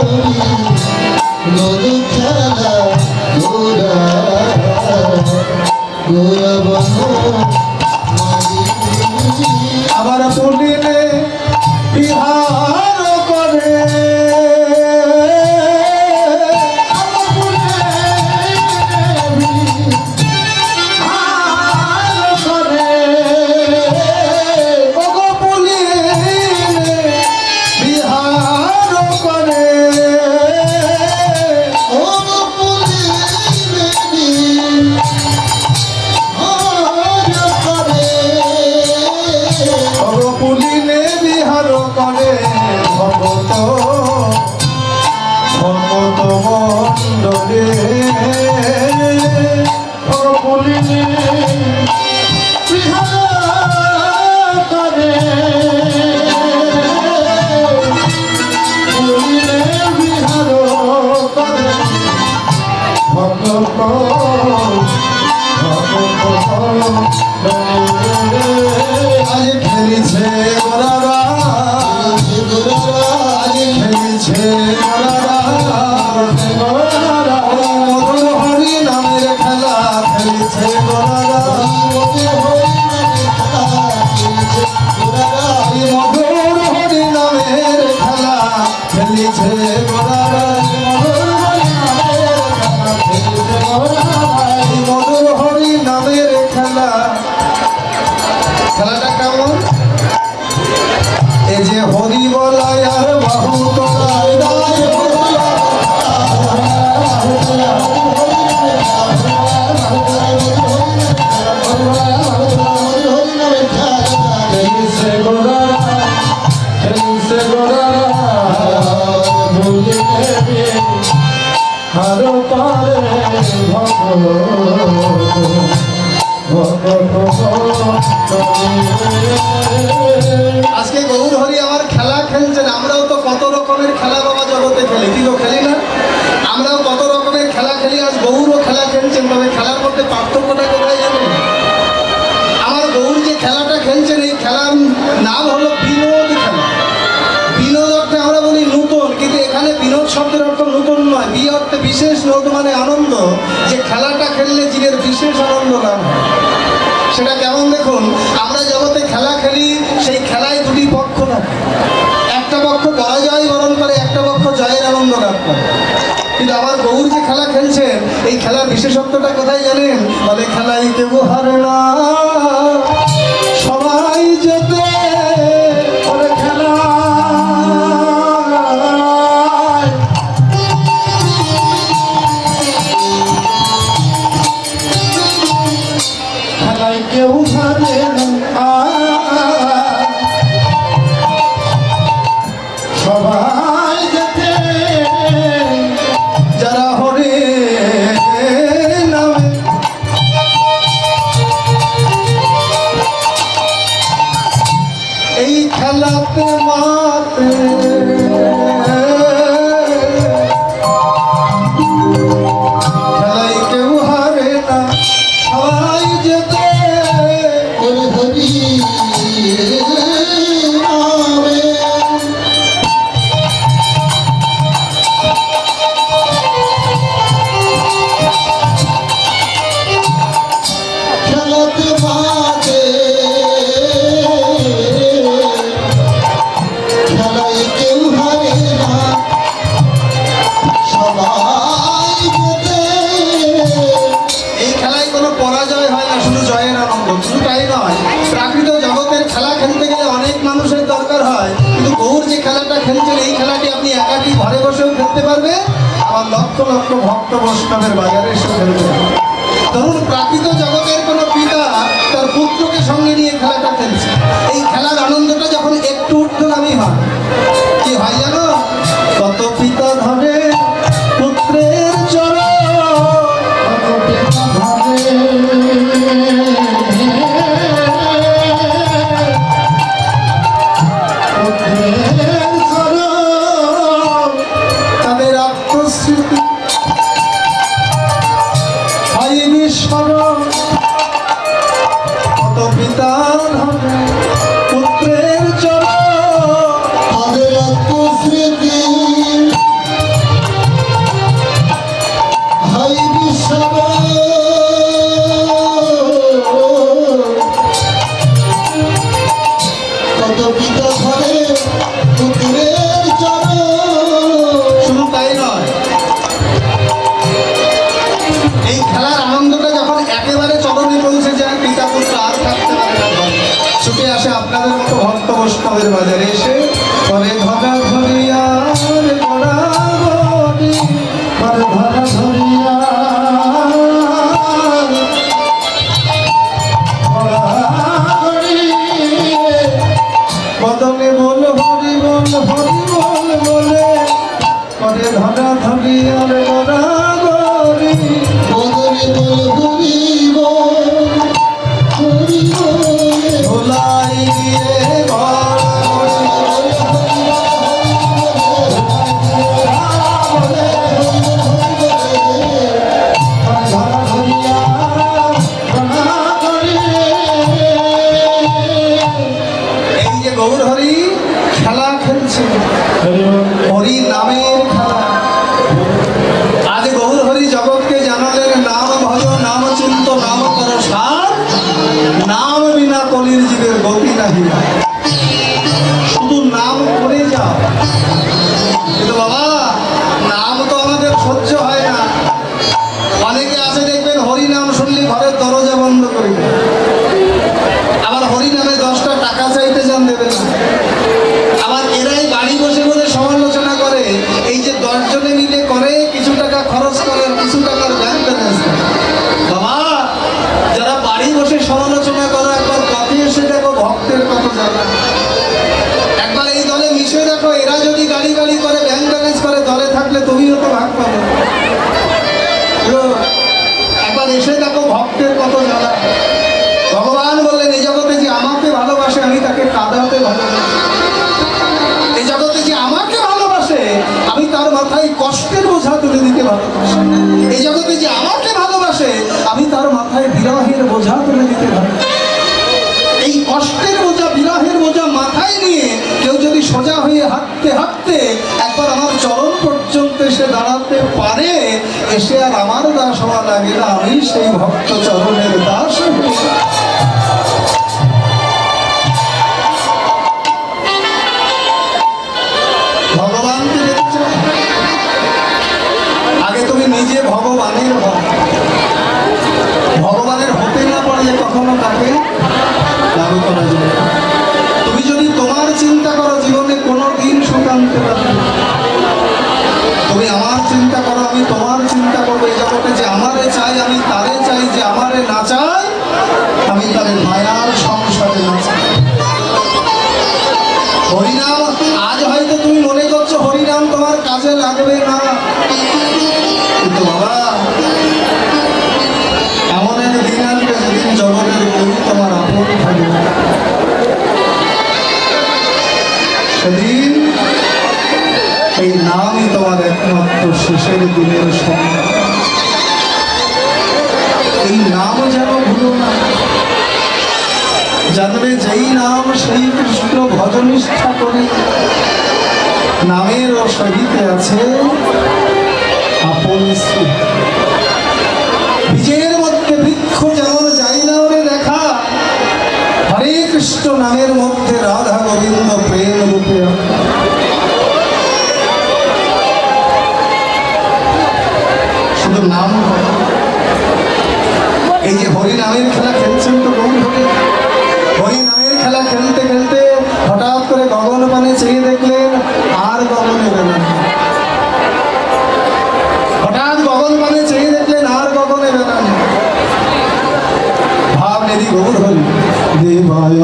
নদ খেলা গোরা গোরা বন আবার পুলিনে বিহার করে ওগো পুলিনে বিহার করে ওগো পুলিনে বিহার করে ভগত ভগত মণ্ডলে ওগো পুলিনে বিহার করে পুলিনে বিহার করে ভগত আজ খেলিছে গোরারা আজ খেলিছে গোরারা মধুর হরি নামের খেলা খেলিছে গোরারা মধুর হরি নামের খেলা খেলিছে গোরারা মধুর হরি নামের খেলা খেলাটা কেমন এই যে হরি বলায় আর বাহু তোলায় খেলিছে গোরারা খেলিছে গোরারা ভুলিলে হার পারে আজকে গৌর হরি আমার খেলা খেলছেন আমরাও তো কত রকমের খেলা বাবা জগতে খেলি কি গো খেলি না আমরাও কত রকমের খেলা খেলি আজ গৌরও খেলা খেলছেন তবে খেলার মধ্যে পার্থক্যটা কোথায় জানেন নাম হলো বিনোদ খেলা। বিনোদ অর্থে আমরা বলি নূতন, কিন্তু এখানে বিনোদ শব্দের অর্থ নূতন নয়, বি অর্থে বিশেষ, নোদ মানে আনন্দ, যে খেলাটা খেললে জীবের বিশেষ আনন্দ লাভ হয়। সেটা কেমন দেখুন, আমরা জগতে খেলা খেলি, সেই খেলায় দুটি পক্ষ থাকে, একটা পক্ষ পরাজয় বরণ করে, একটা পক্ষ জয়ের আনন্দ লাভ করে। কিন্তু আমার গৌর যে খেলা খেলছেন, এই খেলার বিশেষত্বটা কোথায় জানেন? বলে খেলায় কেউ হারে না, সবাই যেতে ওরে খেলায়। খেলায় কেউ হারে না, সবাই যেতে যারা হরে নামে। এই খেলাতে মাতে খেলায় কেউ হারে না, সবাই যেতে ওরে হরি নামে। খেলাতে মাতে খেলায় কেউ হারে না, সবাই যেতে। এই খেলায় কোনো পরাজয় হয় না, শুধু জয়ের আনন্দ। শুধু তাই নয়, প্রাকৃত জগতের খেলা খেলতে গেলে অনেক মানুষের দরকার হয়, কিন্তু গৌর যে খেলাটা খেলছেন, এই খেলাটি আপনি একাকি ঘরে বসেও খেলতে পারবেন, আবার লক্ষ লক্ষ ভক্ত বৈষ্ণবের বাজারে এসেও খেলতে পারবেন। ধরুন, প্রাকৃত জগতের কোনো পিতা তার পুত্রকে সঙ্গে নিয়ে খেলাটা খেলছে, এই খেলার আনন্দটা যখন একটু ঊর্ধ্বগামী হয়, কি হয় জানো? কত পিতা ধরে পুত্রের চরণ, তাদের আত্মস্মৃতি হয় বিস্মরণ। কত পিতা ধরে পুত্রের চরণ, তাদের আত্মস্মৃতি হাই বিস্মরণ। কত পিতা ধরে পুত্রের চরণ। শুধু তাই নয়, এই খেলার আনন্দটা যখন একেবারে চরণে পৌঁছে যায়, পিতা পুত্র আর থাকতে পারে না ঘরে। ছুটে আসে আপনাদের মতো ভক্ত বৈষ্ণবের বাজারে, এসে করে ধরা ধরিয়া রে গড়া গড়ি, করে ধরা ধরিয়া গড়া গড়ি। বদনে বল হরি বল, হরি বল বলে, করে ধরা ধরিয়া রে গড়া গড়ি। বদনে বল হরি বল, হরি বল। ভোলাই গিয়ে এই যে গৌর হরি খেলা খেলছে, হরি নামের খেলা। আজ গৌর হরি জগৎকে জানালেন, নাম ভজ নাম চিন্ত নাম কর সার, নাম বিনা কলির জীবের গতি নাহি। শুধু নাম করে যাও, কিন্তু বাবা নাম তো আমাদের সহ্য হয় না। অনেকে আছে দেখবেন, হরি নাম শুনলে ঘরের দরজা বন্ধ করে দেয়। আবার হরি নামে 10টা টাকা চাইতে যান, দেবে না। আবার এরাই বাড়ি বসে বসে সমালোচনা করে, এই যে 10 জনে মিলে করে, কিছু টাকা খরচ করে, কিছু টাকার ব্যাংক ব্যালেন্স। বাবা, যারা বাড়ি বসে সমালোচনা করো, একবার পথে এসে দেখো ভক্তের কত জায়গা। একবার এই দলে মিশে দেখো, এরা যদি গাড়ি গাড়ি করে, ব্যাংক ব্যালেন্স করে, দলে থাকলে তুমিও তো ভাগ পাবে। একবার এসে দেখো ভক্তের কত জ্বালা। ভগবান বললেন, এই জগতে যে আমাকে ভালোবাসে, আমি তাকে কাঁদাতে ভালোবাসি। এই জগতে যে আমাকে ভালোবাসে, আমি তার মাথায় কষ্টের বোঝা তুলে দিতে ভালোবাসি। এই জগতে যে আমাকে ভালোবাসে, আমি তার মাথায় বিরহের বোঝা তুলে দিতে ভালোবাসি। এই কষ্টের বোঝা, বিরহের কেউ যদি সোজা হয়ে হাঁটতে হাঁটতে একবার আমার চরণ পর্যন্ত এসে দাঁড়াতে পারে, এসে আর আমার দাস হওয়া লাগে না, আমি সেই ভক্ত চরণের দাস হই। ভগবানকে দেখছো, আগে তুমি নিজে ভগবানের হও। ভগবানের হতে না পারলে কখনো তাকে লাগু করা যাবে না। তুমি যদি তোমার চিন্তা করো, জীবনে কোনো দিন সুখ আনতে পারবে না। তুমি আমার চিন্তা করো, আমি তোমার চিন্তা করবো। এই জগতে যে আমারে চাই আমি তারে চাই, যে আমারে না চাই আমি তারে মায়ার সংসারে না চাই। হরিনাম, আজ হয়তো তুমি মনে করছো হরিনাম তোমার কাজে লাগবে না, কিন্তু বাবা এমন এক দিন আসবে যেদিন জগতের কেউ তোমার আপন থাকবে না। সেদিন এই নামই তোমার একমাত্র শেষের দিনের সংজ্ঞা। এই নাম যেন ভুলো না। জানবে যেই নাম সেই কৃষ্ণ ভজনিষ্ঠা করে, নামের সহিতে আছে আপন শ্রী। বীজের মধ্যে বৃক্ষ যেমন যাই না ওরে দেখা, হরে কৃষ্ণ নামের মধ্যে রাধা গোবিন্দ প্রেম রূপে শুধু নাম নয়। এই যে হরি নামের খেলা খেলছেন তো গৌর হরি, হরি নামের খেলা খেলতে খেলতে হঠাৎ করে গগন পানে চেয়ে দেখলেন আর গগনে বেরোলেন। হঠাৎ গগন পানে চেয়ে দেখলেন আর গগনে বেরোলেন। ভাবলেন গৌর হরি দেবায়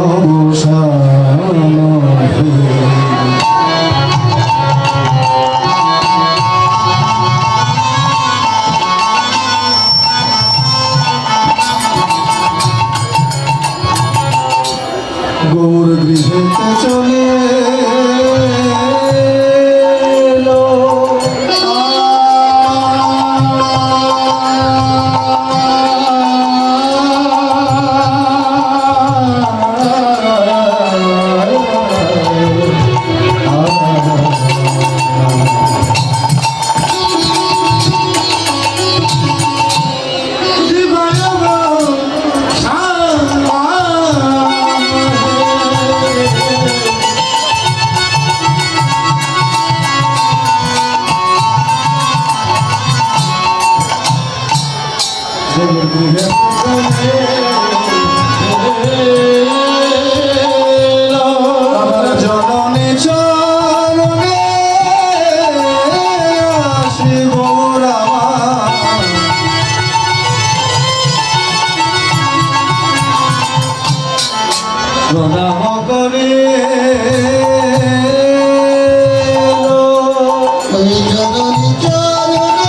গৌর গৃহেতে চলে এলো। আমার জননী চরণে আসিব রামা, প্রণাম করে ওই জননী চরণে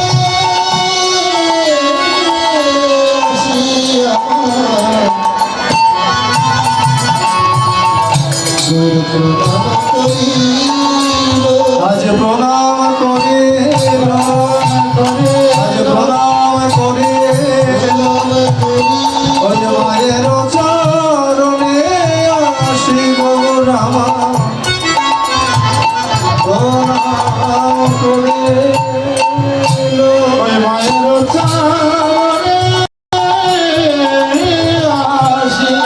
আসিয়া গুরু প্রণাম করিল। আজ প্রণাম করে, আজ প্রণাম করে প্রণাম করিল। ওই মায়ের চরণে আসিব রামা, প্রণাম করে ওই মায়ের চরণে আসিব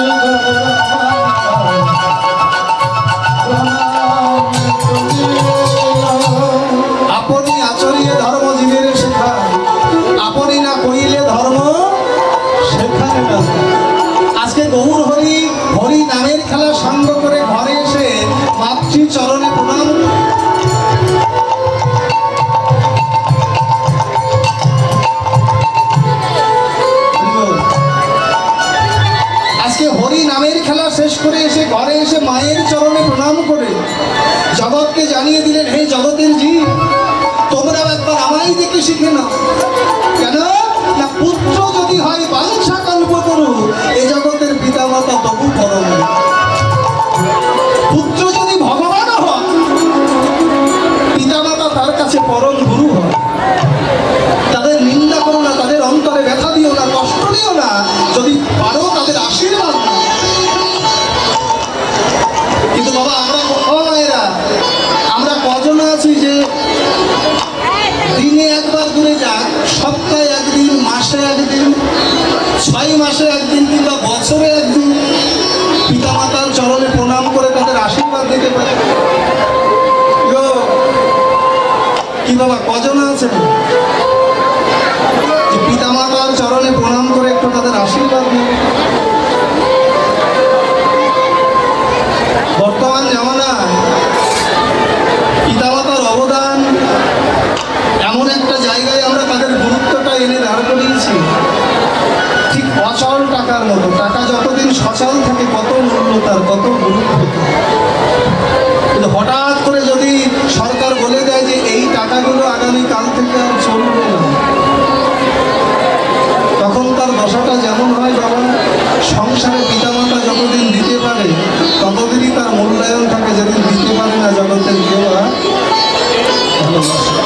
আপনি আচরিয়ে ধর্ম জীবের শেখা, আপনি না কইলে ধর্ম শেখায় না। আজকে গৌর হরি হরি নামের খেলা সঙ্গ করে ঘরে এসে মাতৃ চরণে প্রণাম। আজকে হরি নামের খেলা শেষ করে এসে ঘরে এসে মায়ের চরণে প্রণাম করে জগৎকে জানিয়ে দিলেন, হে জগতের জীব, তোমরা একবার আমায় দেখে শিখে নাও। কেন না পুত্র যদি হয় বাঞ্ছা কল্প করু, এ জগতের পিতা মাতা তবু পরম। পুত্র যদি ভগবান হয়, পিতা মাতা তার কাছে পরম গুরু হয়। তাদের নিন্দা করো না, তাদের অন্তরে ব্যথা দিও না, কষ্ট দিও না, যদি পারো তাদের আশীর্বাদ নাও। কিন্তু বাবা আমরা ও মায়েরা মাসে একদিন কিংবা বছরে একদিন পিতামাতার চরণে প্রণাম করে তাদের আশীর্বাদ দিতে পারে? গো, কি বাবা কজন আছেন যে পিতামাতার চরণে প্রণাম করে একটু তাদের আশীর্বাদ দিবে? বর্তমান জামানায় পিতামাতার অবদান এমন একটা জায়গায় আমরা তাদের গুরুত্বটা এনে দাঁড় করিয়েছি, ঠিক অচল টাকার মতো। টাকা যতদিন সচল থাকে কত মূল্য তার, কত গুরুত্ব তার। কিন্তু হঠাৎ করে যদি সরকার বলে দেয় যে এই টাকাগুলো আগামীকাল থেকে আর চলবে না, তখন তার দশাটা যেমন হয় বাবা, সংসারে পিতামাতা যতদিন দিতে পারে ততদিনই তার মূল্যায়ন থাকে, যেদিন দিতে পারে না জগতের কেউ আর ভালোবাসে না।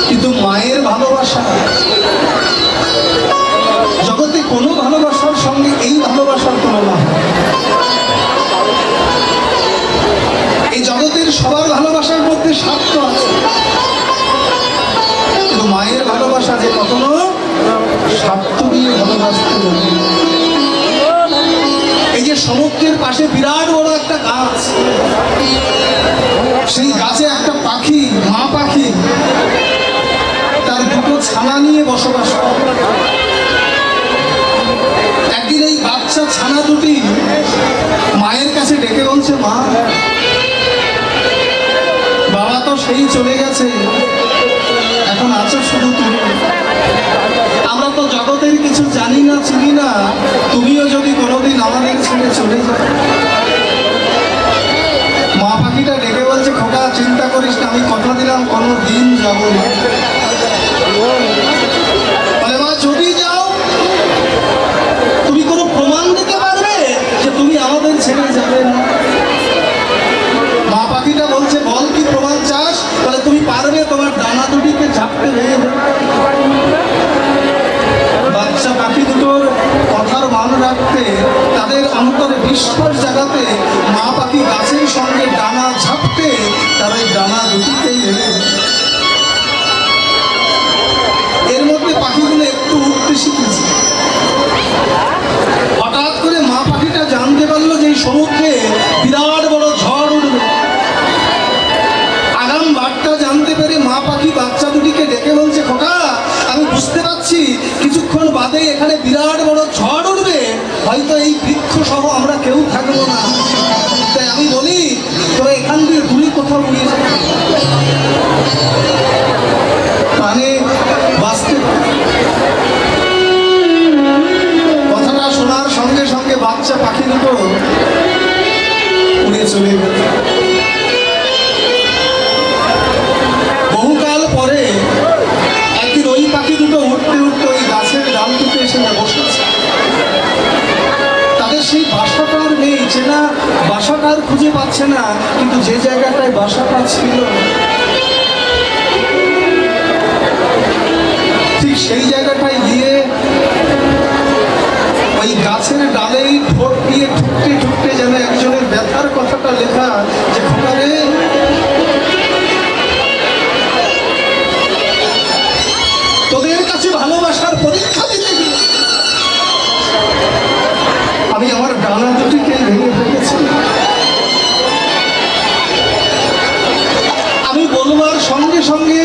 কিন্তু মায়ের ভালোবাসা, জগতে কোনো ভালোবাসার সঙ্গে এই ভালোবাসার তুলনা হয়। এই জগতের সবার ভালোবাসার মধ্যে স্বার্থ আছে, কিন্তু মায়ের ভালোবাসা যে কখনো স্বার্থ দিয়ে ভালোবাসতে পারে। এই যে সমুদ্রের পাশে বিরাট বড় একটা গাছ, সেই গাছে একটা পাখি, মা পাখি, তার দুটো ছানা নিয়ে বসবাস করে। একদিন এই বাচ্চা ছানা দুটি মায়ের কাছে ডেকে বলছে, মা, বাবা তো সেই চলে গেছে, এখন আছো শুধু তুমি। আমরা তো জগতের কিছু জানি না, চিনি না, তুমিও যদি কোনোদিন আমাদের ছেড়ে চলে যাও। মা পাখিটা ডেকে বলছে, খোকা চিন্তা করিস না, আমি কথা দিলাম কোনো দিন যাবো না। বলে, মা যদি যাও তুমি কোনো প্রমাণ দিতে পারবে যে তুমি আমাদের ছেড়ে যাবে না? মা পাখিটা বলছে, বল কি প্রমাণ চাস? বলে, তুমি পারবে তোমার ডানা দুটিকে ঝাপটে ভেঙে দেবে। বাচ্চা পাখি দুটোর কথার মান রাখতে, তাদের অন্তরে বিশ্বাস জাগাতে মা পাখি গাছের সঙ্গে ডানা ঝাপটে তারা এই ডানা দুটিকেই ভেঙে দেয়। এর মধ্যে পাখিগুলো একটু উঠতে শিখেছে। হঠাৎ করে মা পাখিটা জানতে পারলো যে এই সমুদ্রে বিরাট বড় ঝড় উঠবে। আগাম বার্তা জানতে পেরে মা পাখি বাচ্চা দুটিকে ডেকে বলছে, খোকা আমি বুঝতে পারছি কিছুক্ষণ বাদে এখানে বিরাট বড় ঝড় উঠবে, হয়তো এই বৃক্ষ সহ আমরা কেউ থাকবো না, তাই আমি বলি তোরা এখান দিয়ে দূরে কোথাও উড়িয়ে যাবে, প্রাণে বাঁচতে পারে। কথাটা শোনার সঙ্গে সঙ্গে বাচ্চা পাখি দুটো উড়ে চলে গেল। বহুকাল পরে একদিন ওই পাখি দুটো উঠতে উঠতে ওই গাছের ডালটিতে এসে বসেছে। তাদের সেই বাসাটা আর নেই, চেনা বাসাটা আর খুঁজে পাচ্ছে না, কিন্তু যে জায়গাটায় বাসাটা ছিল ঠিক সেই জায়গাটায় গিয়ে ওই গাছের ডালেই ঠোঁট দিয়ে ঠুকতে ঠুকতে যেন একজনের ব্যথার কথাটা লেখা, যে খোকারে তোদের কাছে ভালোবাসার পরীক্ষা দিতে গিয়ে আমি আমার ডানা দুটিকে ভেঙে ফেলেছি। আমি বলবার সঙ্গে সঙ্গে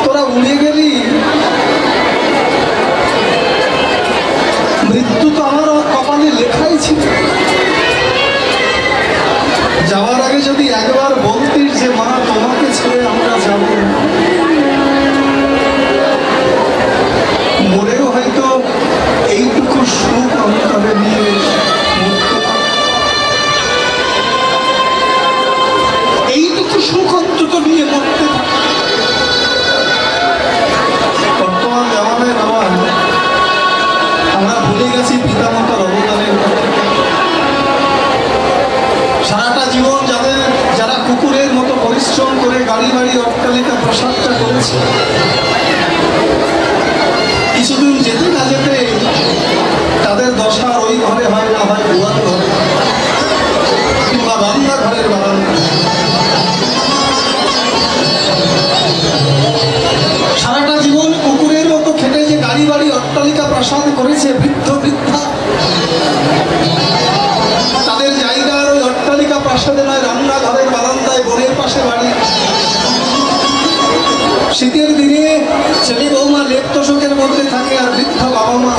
তোরা উড়ে গেলি। মৃত্যু তো আমার কপালে লেখাই ছিল। যাওয়ার আগে যদি একবার বলতিস যে মা তোমাকে ছেড়ে আমরা যাব, মরেও হয়তো এইটুকু সুখ অন্তরে নিয়ে এইটুকু সুখ অন্তত নিয়ে মরতে। বর্তমান জামানায় বাবা আমরা ভুলে গেছি পিতামাতার অবদানের কথা। সারাটা জীবন যারা কুকুরের মতো পরিশ্রম করে গাড়ি বাড়ি অট্টালিকা প্রসাদটা করেছে, কিছুদিন যেতে না যেতে তাদের দশা ওই ঘরে হয় না, হয় দুয়ার ঘরে কিংবা রান্নাঘরের বারান্দা। সারাটা জীবন কুকুর রাজপ্রাসাদ করেছে বৃদ্ধ বৃদ্ধা, তাদের জায়গার ওই অট্টালিকা প্রাসাদে নয়, রান্নাঘরের বারান্দায় বনের পাশে বাড়ি। শীতের দিনে ছেলে বৌমা লেপ তোষকের মধ্যে থাকে, আর বৃদ্ধ বাবা মা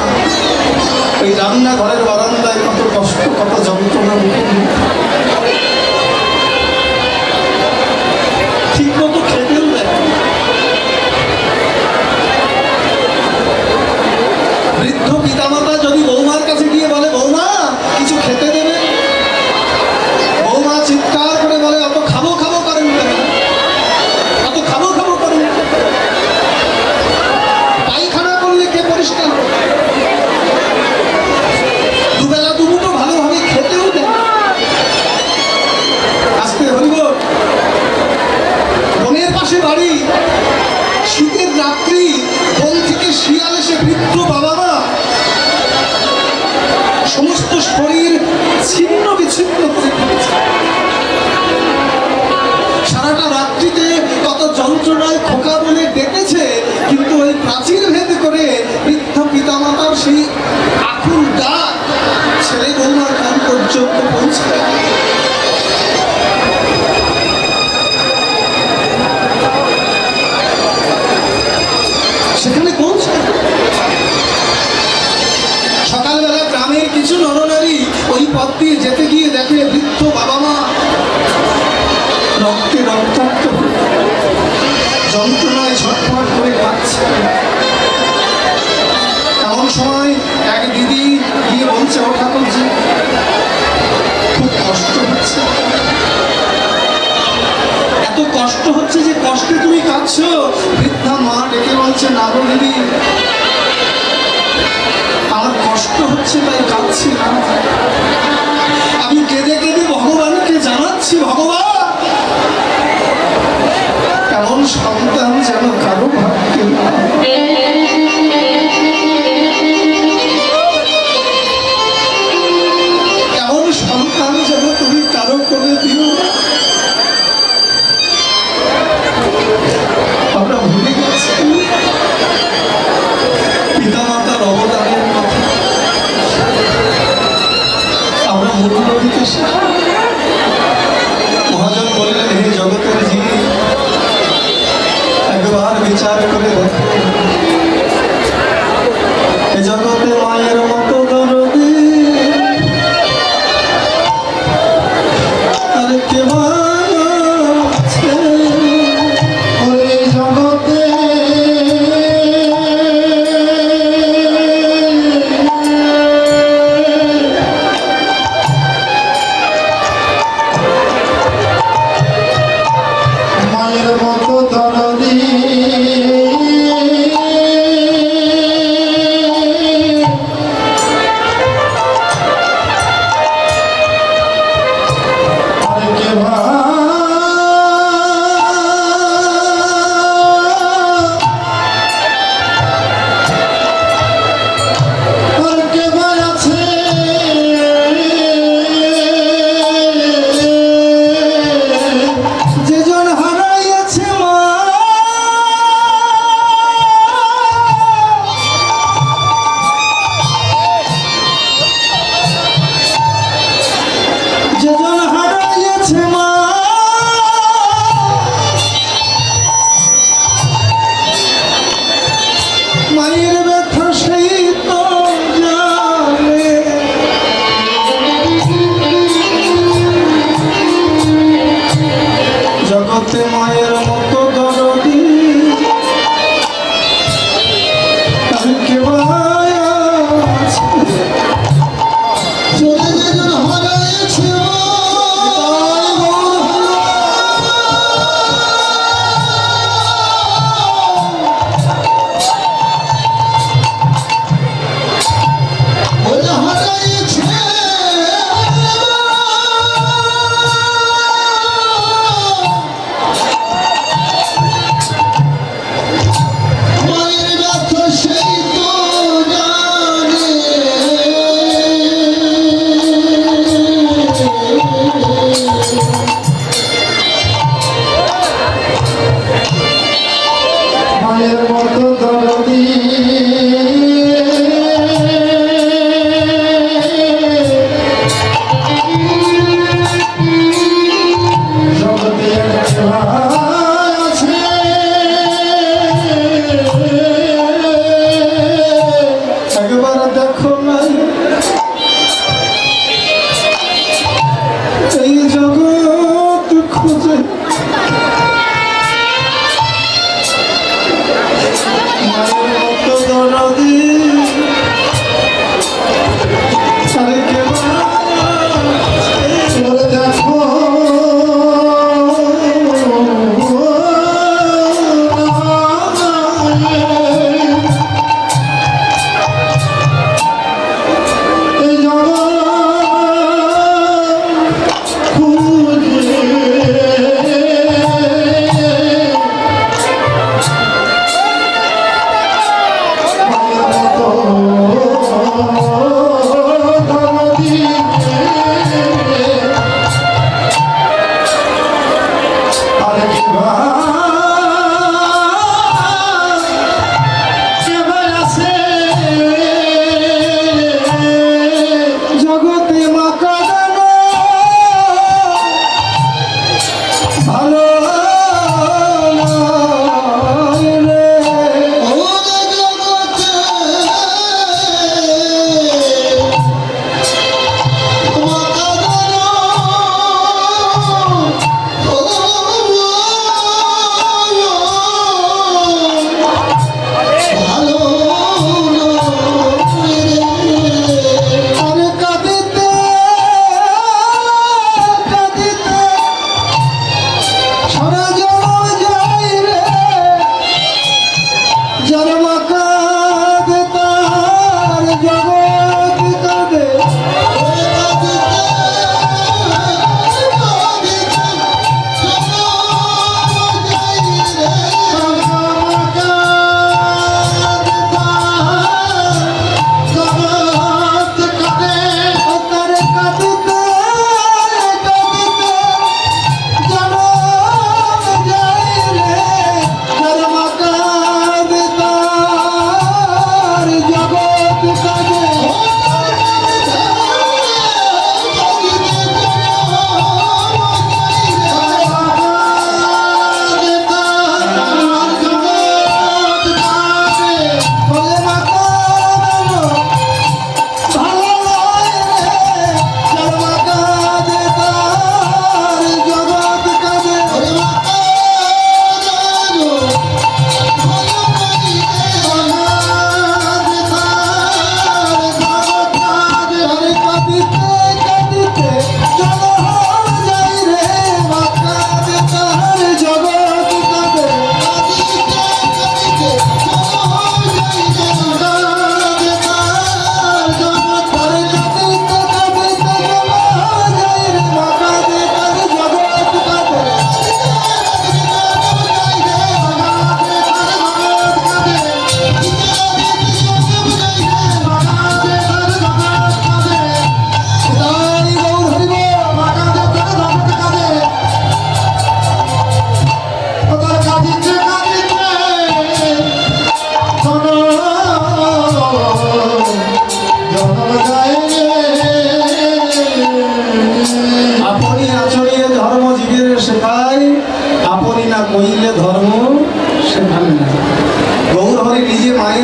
ওই রান্নাঘরের বারান্দায় কত কষ্ট কত যন্ত্রণা মুখে ঠিক মতো খেতেও দেয়। বৃদ্ধ পিতামাতা যদি বৌমার কাছে গিয়ে বলে বৌমা কিছু খেতে দেবে, বৌমা চিৎকার করে বলে অত খাবো খাবো করেন কেন, অত খাবো খাবো করেন কেন? পায়খানা করলে কে পরিষ্কার করে? দুবেলা দুমুঠো ভালোভাবে খেতেও দেয়। আজকে হইব বনের পাশে বাড়ি, শীতের রাত্রি, বন থেকে শিয়াল এসে বৃদ্ধ বাবা মা সমস্ত শরীর ছিন্ন বিচ্ছিন্ন করে ফেলেছে। সারাটা রাত্রিতে কত যন্ত্রণায় খোকা বলে ডেকেছে, কিন্তু ওই প্রাচীর ভেদ করে বৃদ্ধ পিতামাতার সেই আকুল ডাক ছেলে বৌমার কান পর্যন্ত পৌঁছে। সেখানে পৌঁছে সকালবেলা গ্রামের কিছু নরনারী ওই পথ দিয়ে যেতে গিয়ে দেখে বৃদ্ধ বাবা মা রক্তে রক্তাক্ত যন্ত্রণায় ছটফট করে কাঁদছে। এমন সময় এক দিদি গিয়ে বলছে, ও ঠাকুরজি খুব কষ্ট হচ্ছে, এত কষ্ট হচ্ছে যে কষ্টে তুমি কাঁদছো। বৃদ্ধা মা ডেকে বলছে, না গো দিদি, আমার কষ্ট হচ্ছে তাই কাঁদছি না, আমি কেঁদে কেঁদে ভগবানকে জানাচ্ছি, ভগবান এমন সন্তান যেন কারো ভাগ্যে না, এমন সন্তান যেন তুমি কারো করে দিও। আমরা ভুলে গেছি পিতামাতার অবদানের কথা, আমরা মূল্য দিতে শিখি। মহাজন বললেন, হে জগতের জীব, একবার বিচার করে দেখো, এ জগতে মায়ের মতো দরদি আর কে আছে? ওরে জগতে মায়ের মতো দরদি আর কে আর কে আছে? যেজন হারাইয়াছে মা, যেজন হারাইয়াছে মা, মায়ের ব্যথা সেই তো জানে। জগতে মায়ের মতো দরদি আর কেউ আছে? চলে যেজন হারাইছে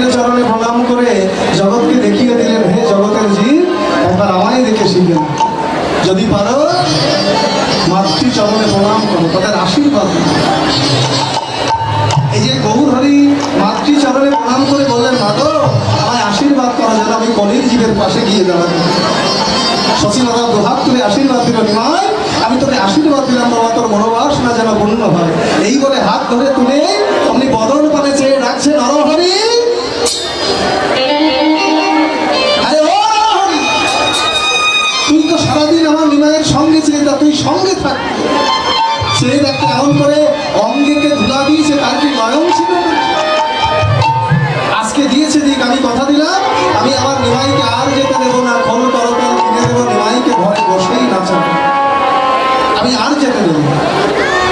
মাতৃ চরণে প্রণাম করে জগৎকে দেখিয়ে দিলেন, হে জগতের জীব, একবার আমায় দেখে শিখবেন। যদি পারো মাতৃ চরণে প্রণাম করো, তাদের আশীর্বাদ নাও। এই যে গৌর হরি মাতৃ চরণে প্রণাম করে বললেন, মাগো আমায় আশীর্বাদ করো যেন আমি কলির জীবের পাশে গিয়ে দাঁড়াবো। শশীমাতা দুহাত তুলে আশীর্বাদ দিল, নিমাই আমি তোকে আশীর্বাদ দিলাম বাবা, তোর মনোবাসনা যেন পূর্ণ হয়। এই বলে হাত ধরে তুলে আপনি বদন পানে চেয়ে ডাকছে, নরহরি। আরে ও নরহরি, তুই তো সারাদিন আমার নিমাইয়ের সঙ্গে ছিলি, তা তুই সঙ্গে থাক। সে একটা এমন করে অঙ্গেকে ধুলা দিয়েছে, তার কি নয়ন ছিল না? আজকে দিয়েছে দিক, আমি কথা দিলাম আমি আমার নিমাইকে আর যেতে দেবো না, খোল করতাল কিনে দেবো, নিমাইকে ঘরে বসেই নাচাবো, আমি আর যেতে দেবো না।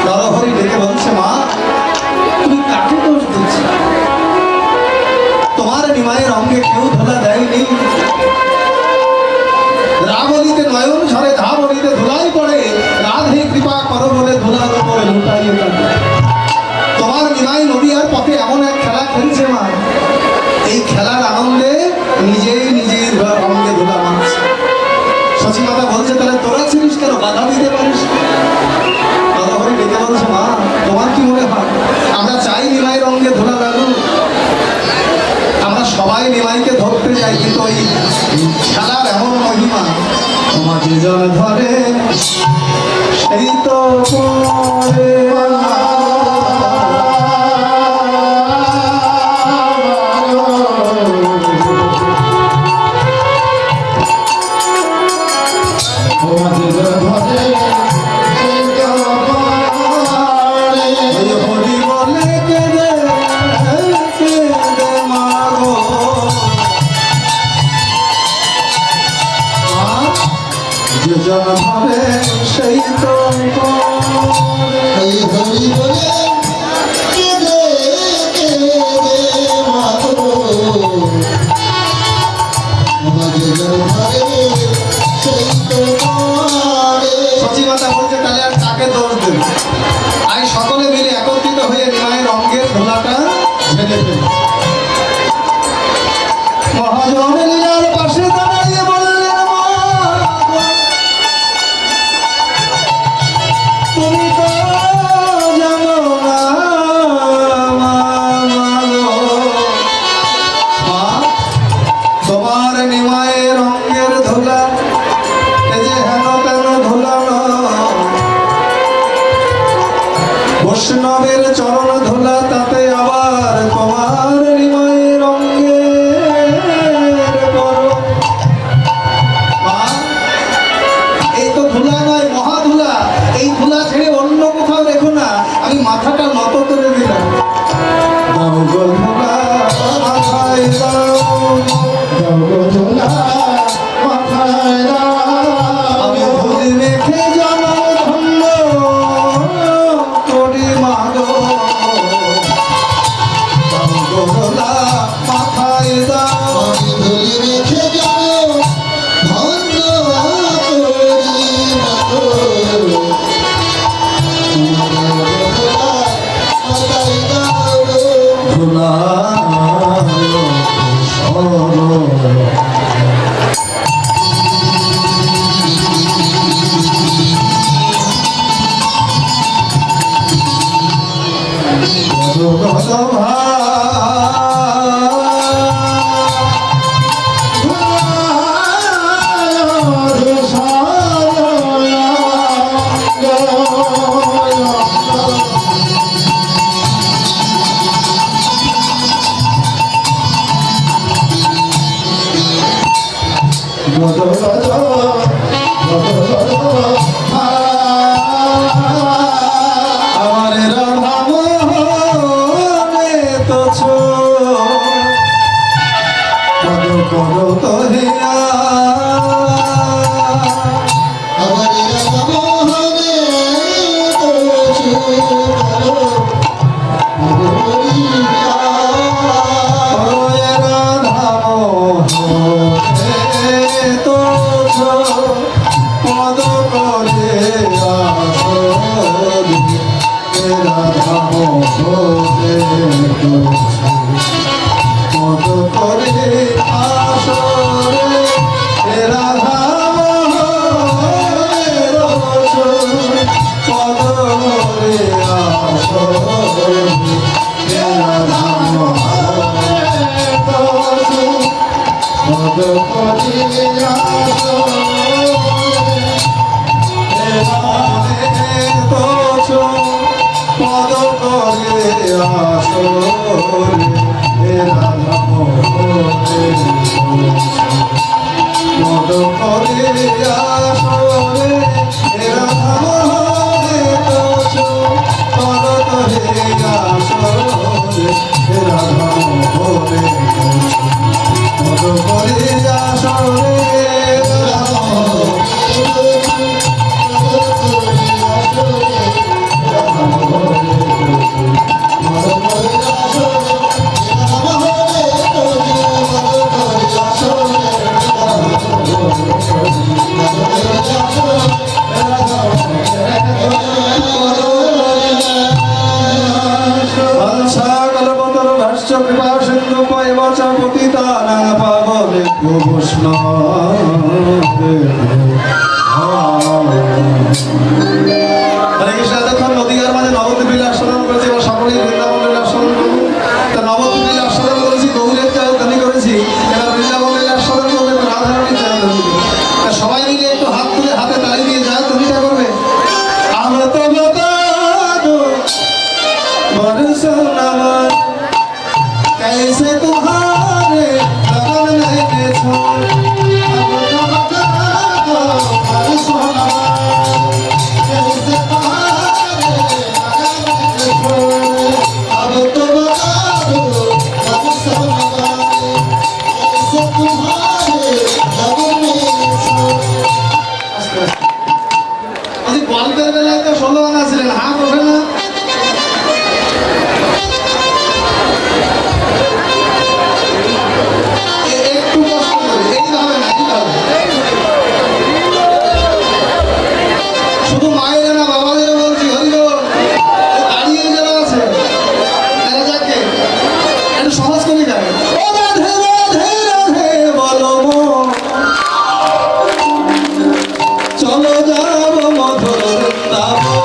নরহরি ডেকে বলছে, মা তুমি কাকে দোষ দিচ্ছ? তোমার নিমাইয়ের অঙ্গে কেউ ধুলা দেয়নি। রাবণীতে নয়ন ঝরে, ধাবনীতে ধুলাই পড়ে, রাধে কৃপা করো বলে ধুলার উপরে লুটাইয়ে থাকে। তোমার নিমাই নদীয়ার পথে এমন এক খেলা খেলছে মা, এই খেলার আনন্দে নিজেই নিজের অঙ্গে ধুলা মারছে। শশীমাতা বলছে, তাহলে তোরা ছিলিস কেন, বাধা দিতে পারিস? নরহরি ডেকে বলছে, মা তোমার কি মনে হয় আমরা চাই নিমাইয়ের অঙ্গে ধুলা লাগুক? আমরা সবাই নিমাইকে ধরতে যাই, কিন্তু ওই খেলার এমন মহিমা, তোমাকে জন ধরে সেই তো পরে। হরি বলে কেঁদে কেঁদে মাগো, যে জন ধরে সেই তো পরে। এই হরি বলে কেঁদে কেঁদে মাগো, আমাকে ধরে সেই তোমারে। সচিবাতা বলছে, তাহলে আর তাকে দোষ দেবে, আই সকলে মিলে একত্রিত হয়ে নিমাইয়ের অঙ্গের ধুলাটা ঝেড়ে ফেলি। মহাজন লীলার পাশে দাঁড়িয়ে বললেন, মা তুমি তো জানো না মা, তোমার নিমাইয়ের অঙ্গের ধুলা এই যে হেন তেন ধুলা নয়, বৈষ্ণবের চরণ ধুলা, তাতে আবার তোমার নিমাইয়ের অঙ্গের পরশ। মা, এই তো ধুলা নয়, মহাধুলা। এই ধুলা ছেড়ে অন্য কোথাও রেখো না, আমি মাথাটা নত করে দিলাম। দাও গো ধুলা মাথায় দাও, দাও গো ধুলা মাথায় দাও। আমি ধুলি মেখে যেন ধন্য করি মাগো। দাও গো ধুলা মাথায় দাও, আমি ধুলি রেখে যাব ধন্য করি মাগো। মাথায় দাও ধুলা আমার রাধা মোহনে তো ছো কত করো তো হিয়া। আমার রামমোহনে তোষু মরিয়া। ওরে রাধা মোহনে তো ছো পদ করে আসরি, রাধা মোহনে তো ছো পদ করে আসরে হে রাধা মোহনের দোষণ পদ করে আসরে হে রাধা মোহনের দোষণ পদ করে আসরে পদ করে আসরে হে রাধা মোহনের পদ করে আসরে হে রাধা মোহনের পদ করে আসরে হে রাধা মোহনের পদ করে আসরে নদীয়ার মাঝে নবদ্বীপ লীলা স্মরণ করেছি এবং সকলেই বৃন্দাবন লীলা স্মরণ করবো। তা নবদ্বীপ লীলা স্মরণ করেছি, গৌরের চাউদানি করেছি, এবার বৃন্দাবন লীলা স্মরণ করবে এবং রাধারানীর চাউদানি। তা সবাই মিলে একটু হাত তুলে হাতে তালি দিয়ে যা তুমিটা করবে। আমরা তো कैसे तुम्हारे लगन नहीं छोड़ कैसे अब तो बता दो अब समझाए कैसे तुम्हारे लगन में গল্পের বেলায় তো 16 আনা ছিলেন, হাত ওঠে না। একটু কষ্ট করে এইভাবে না, এইভাবে শুধু মায়েরা না বাবাদেরও বলছি, হরিবল দাঁড়িয়ে যারা আছে তারা যাকে একটু সহজ করে যাবে। ও রাধে রাধে রাধে বলো মন, চলো যাব মধুর বৃন্দাবন।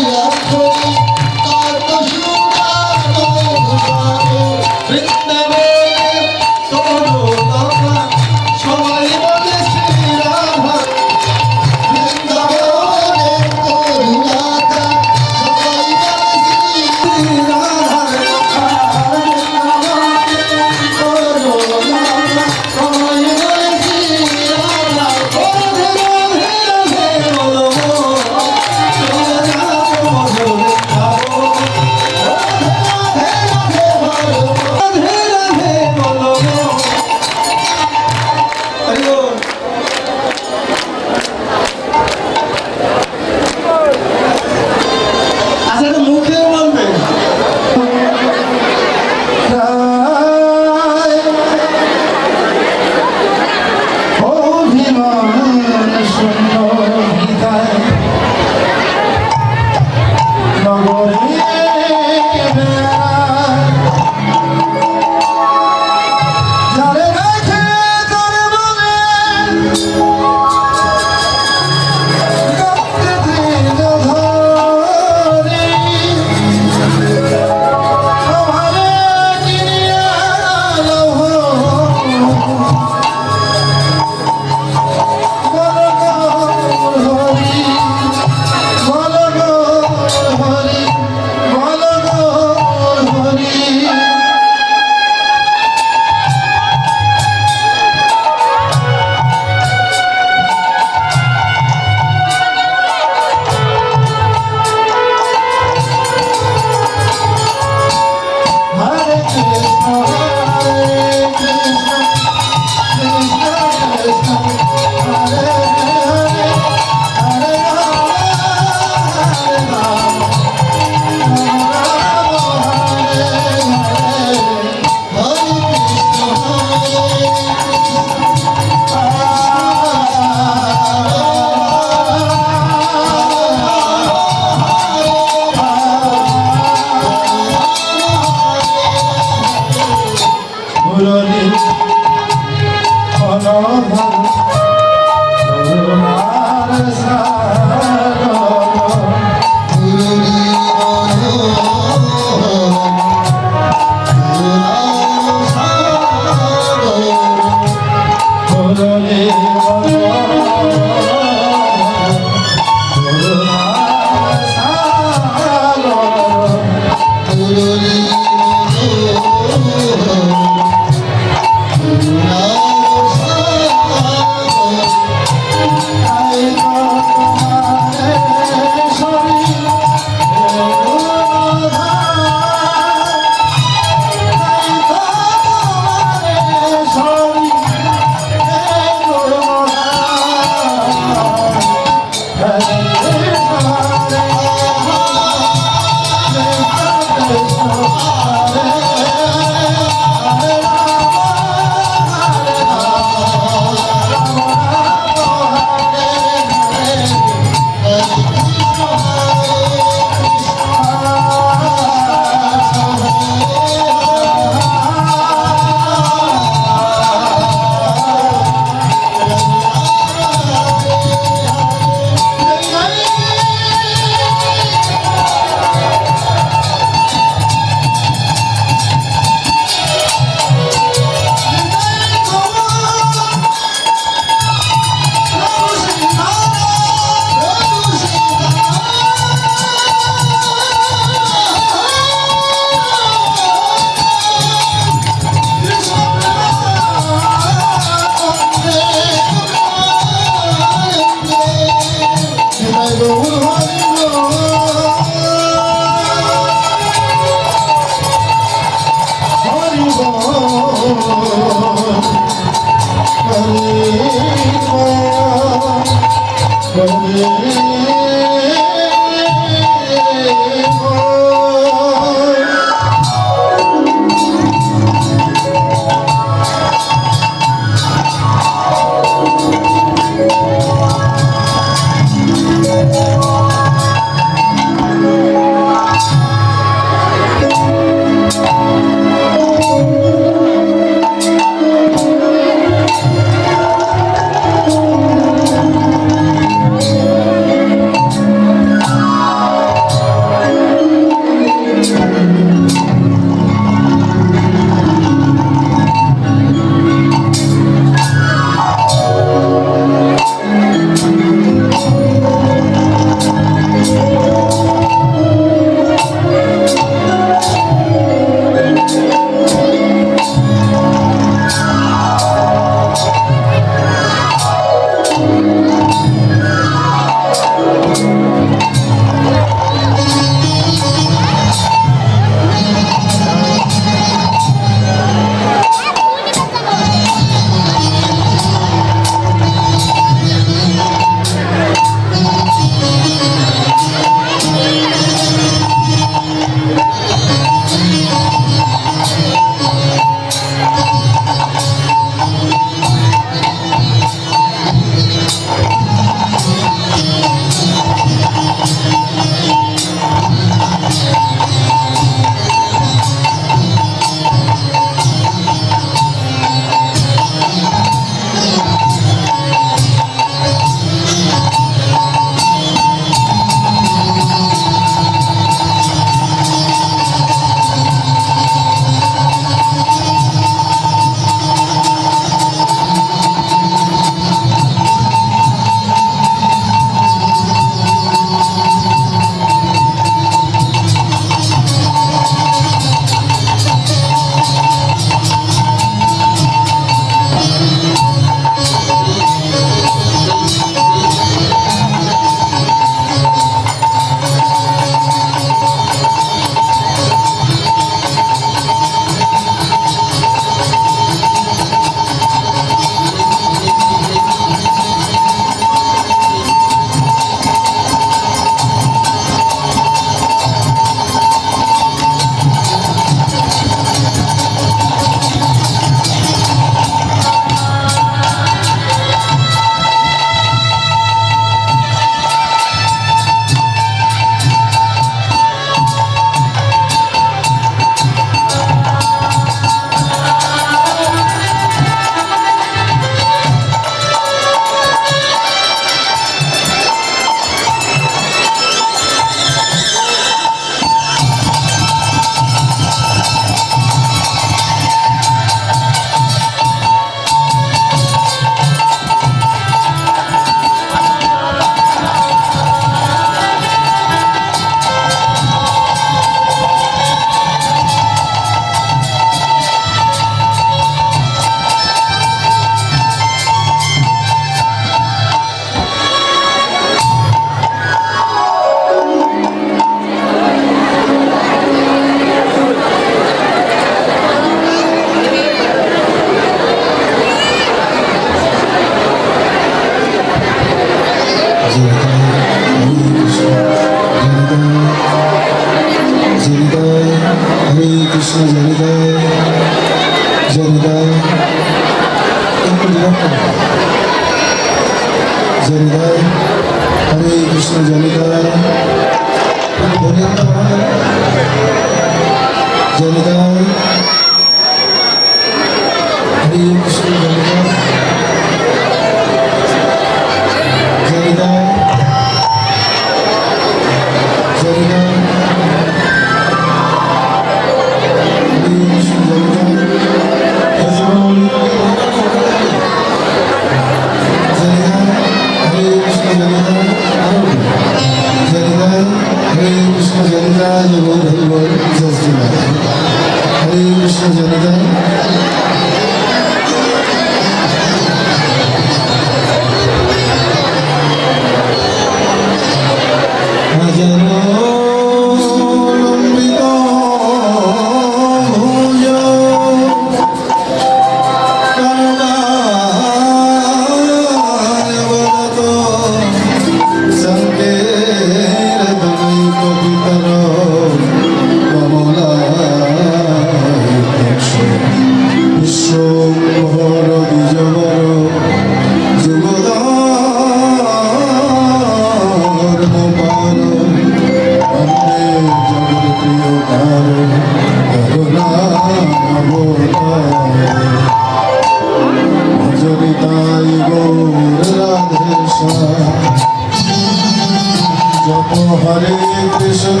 হরে কৃষ্ণ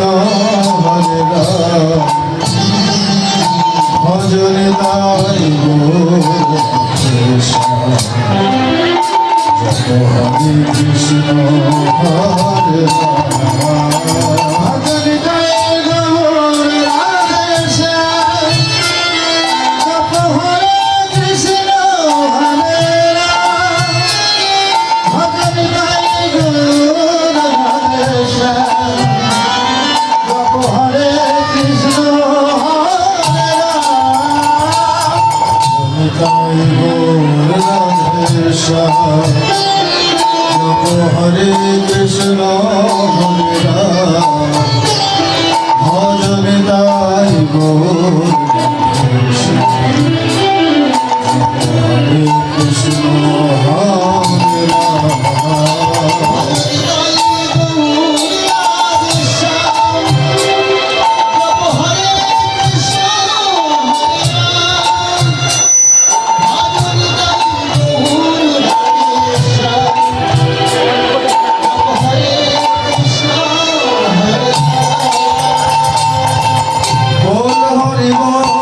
হরে রাম ভজনে তাই হরে কৃষ্ণ হরে রাম ভজনে তাই গৌর রাধে শ্যাম জপ হরে কৃষ্ণ হরে রাম ভজনে তাই গৌর রাধে শ্যাম জপ হরে কৃষ্ণ হরে রাম তাই গৌর রাধে শ্যাম জপ হরে কৃষ্ণ হরে রাম ভজনে তাই গৌর রাধে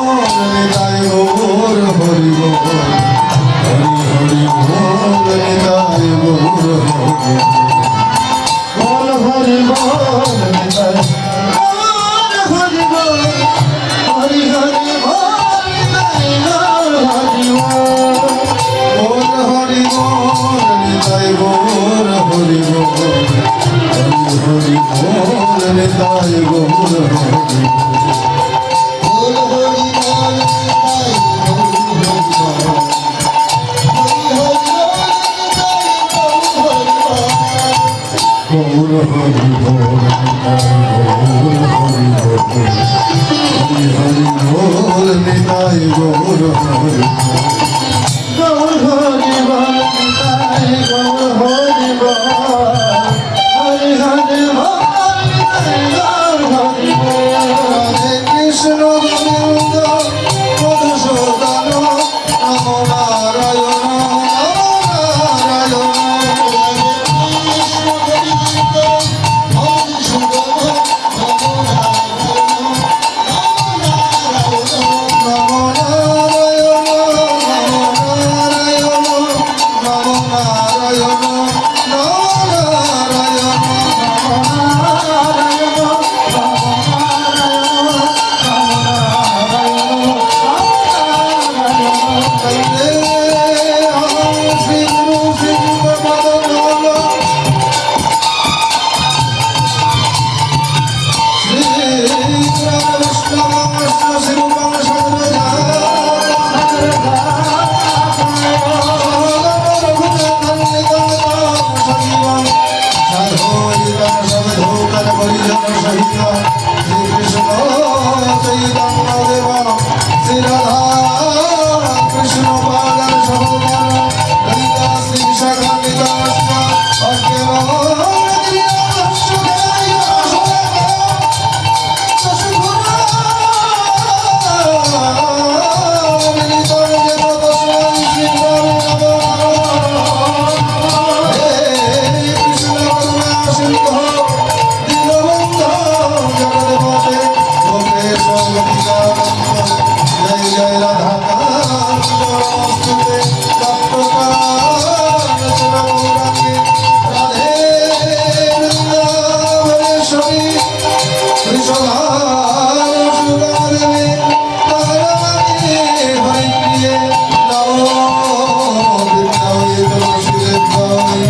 শ্যাম হরে কৃষ্ণ হরে রাম তুলসীদের দয়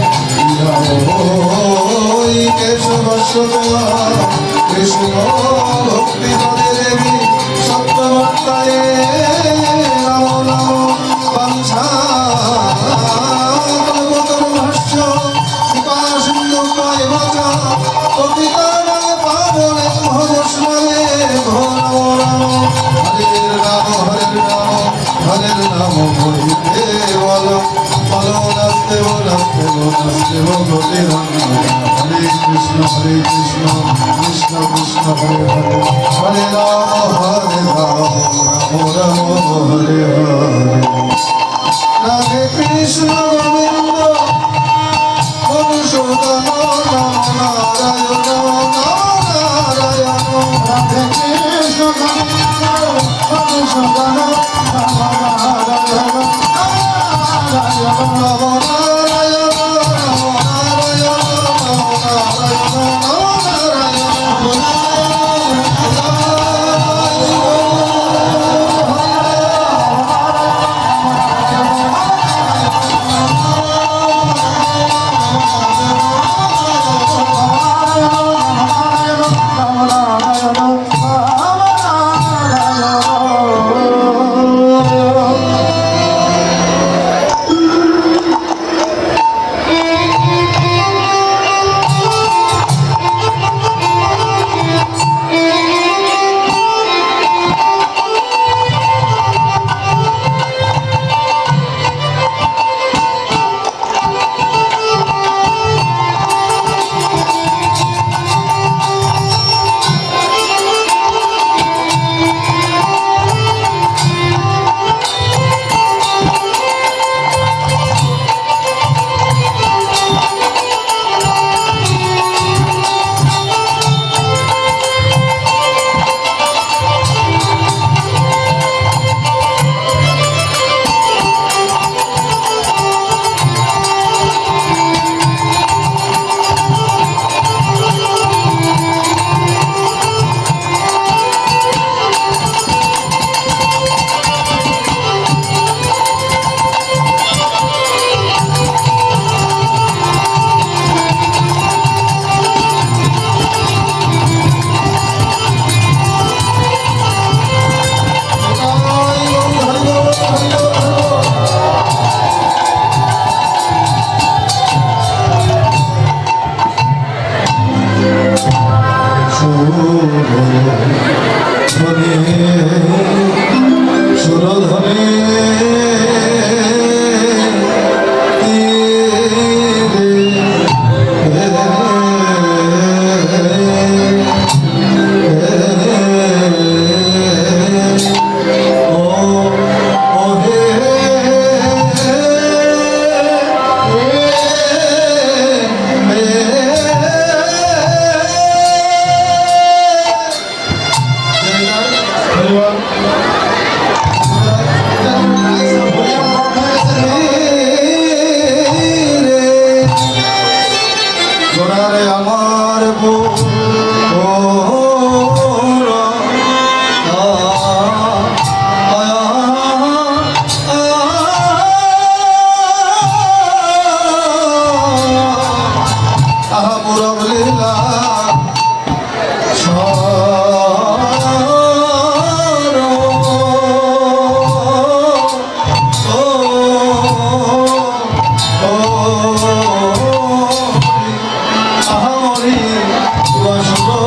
ওই কেশবশ্বরা কৃষ্ণ ভক্তি করে দেবী সত্যবত্তায় নম নম বাঞ্ছা ভাষ্য কৃপা সিন্ধু পায় বাচা পতিতানায় পাবনে ভবস্মরে ঘো নম নম হরের নাম হরিতে বলো বলো নাস্তে বো নাস্তে বো নাস্তে বো গোটে হরে কৃষ্ণ কৃষ্ণ কৃষ্ণ হরে হরে হরে রাম রাম হরে হরে রাধে কৃষ্ণ গোবিন্দ মধুসূদন নারায়ণ নারায়ণ রাধে কৃষ্ণ গোবিন্দ মধুসূদন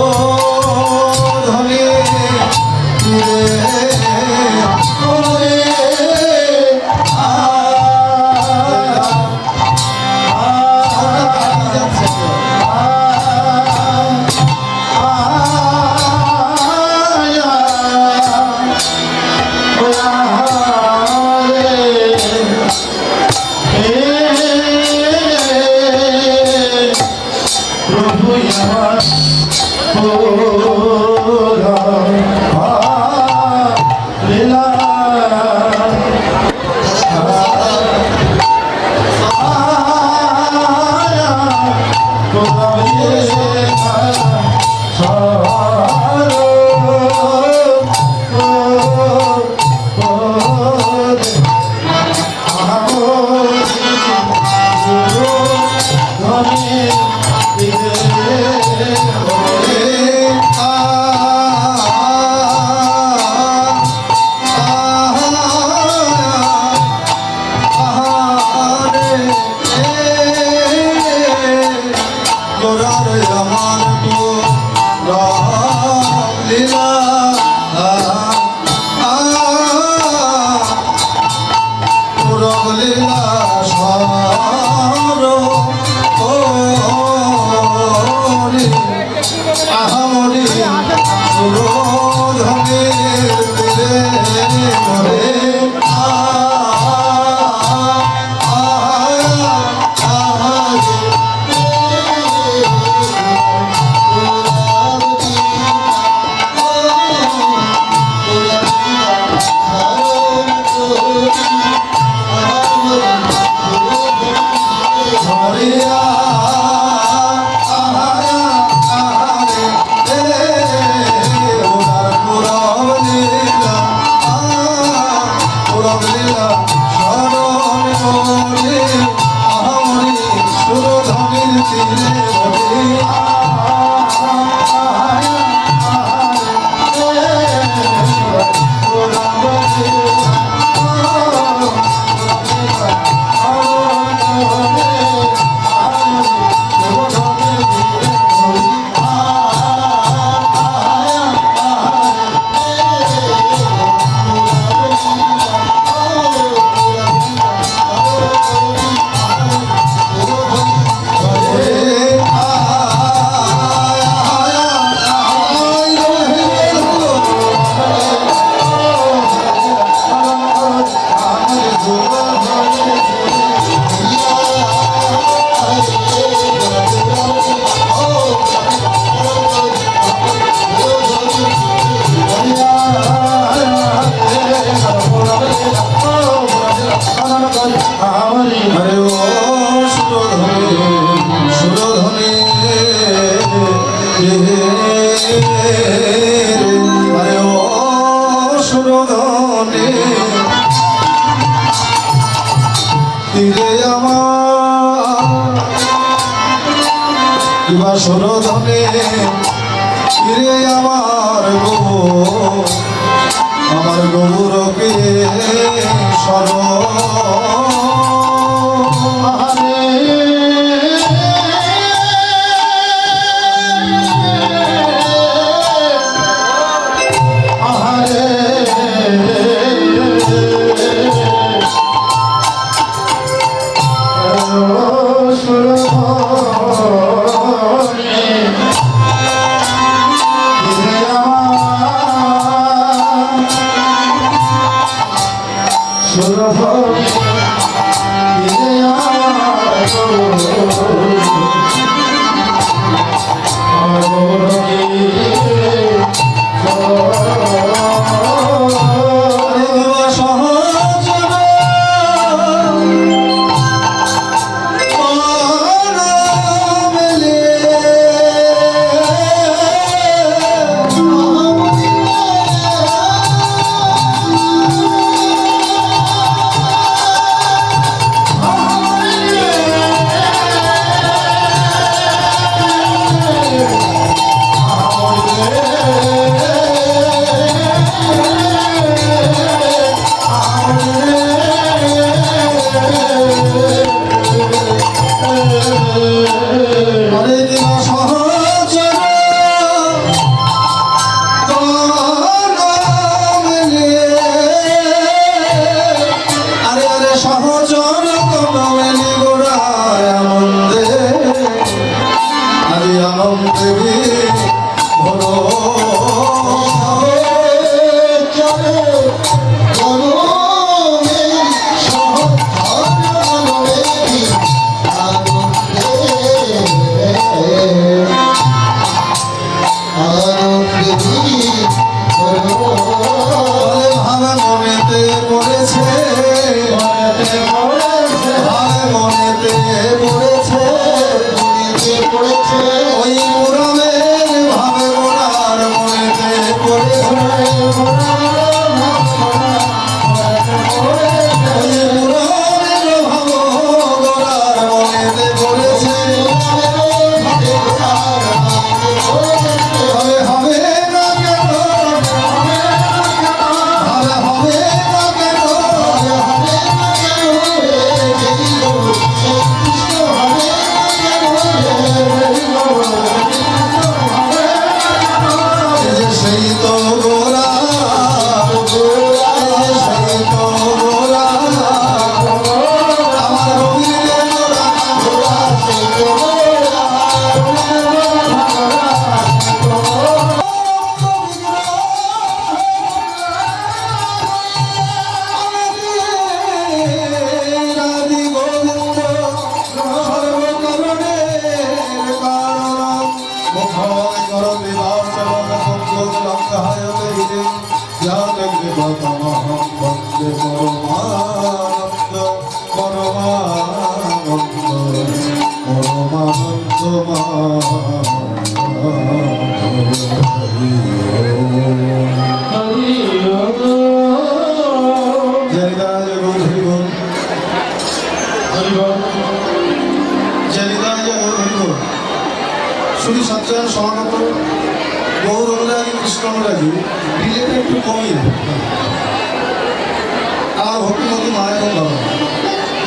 Oh ওরে আহামরি সুরধনের তীরে মরে সুরধনে ফিরে আমার গৌরকে যাতকৃপতমহং বন্দে পরমানন্দ শুধু সজ্জন সমাগত গৌর অনুরাগী কৃষ্ণ অনুরাগী বিলেটা একটু কমই আমার ভক্তিমতী মায়ের বাবা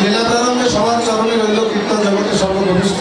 লীলা প্রারম্ভে সবার চরণে রইল কীর্তন জগতের সর্বকনিষ্ঠ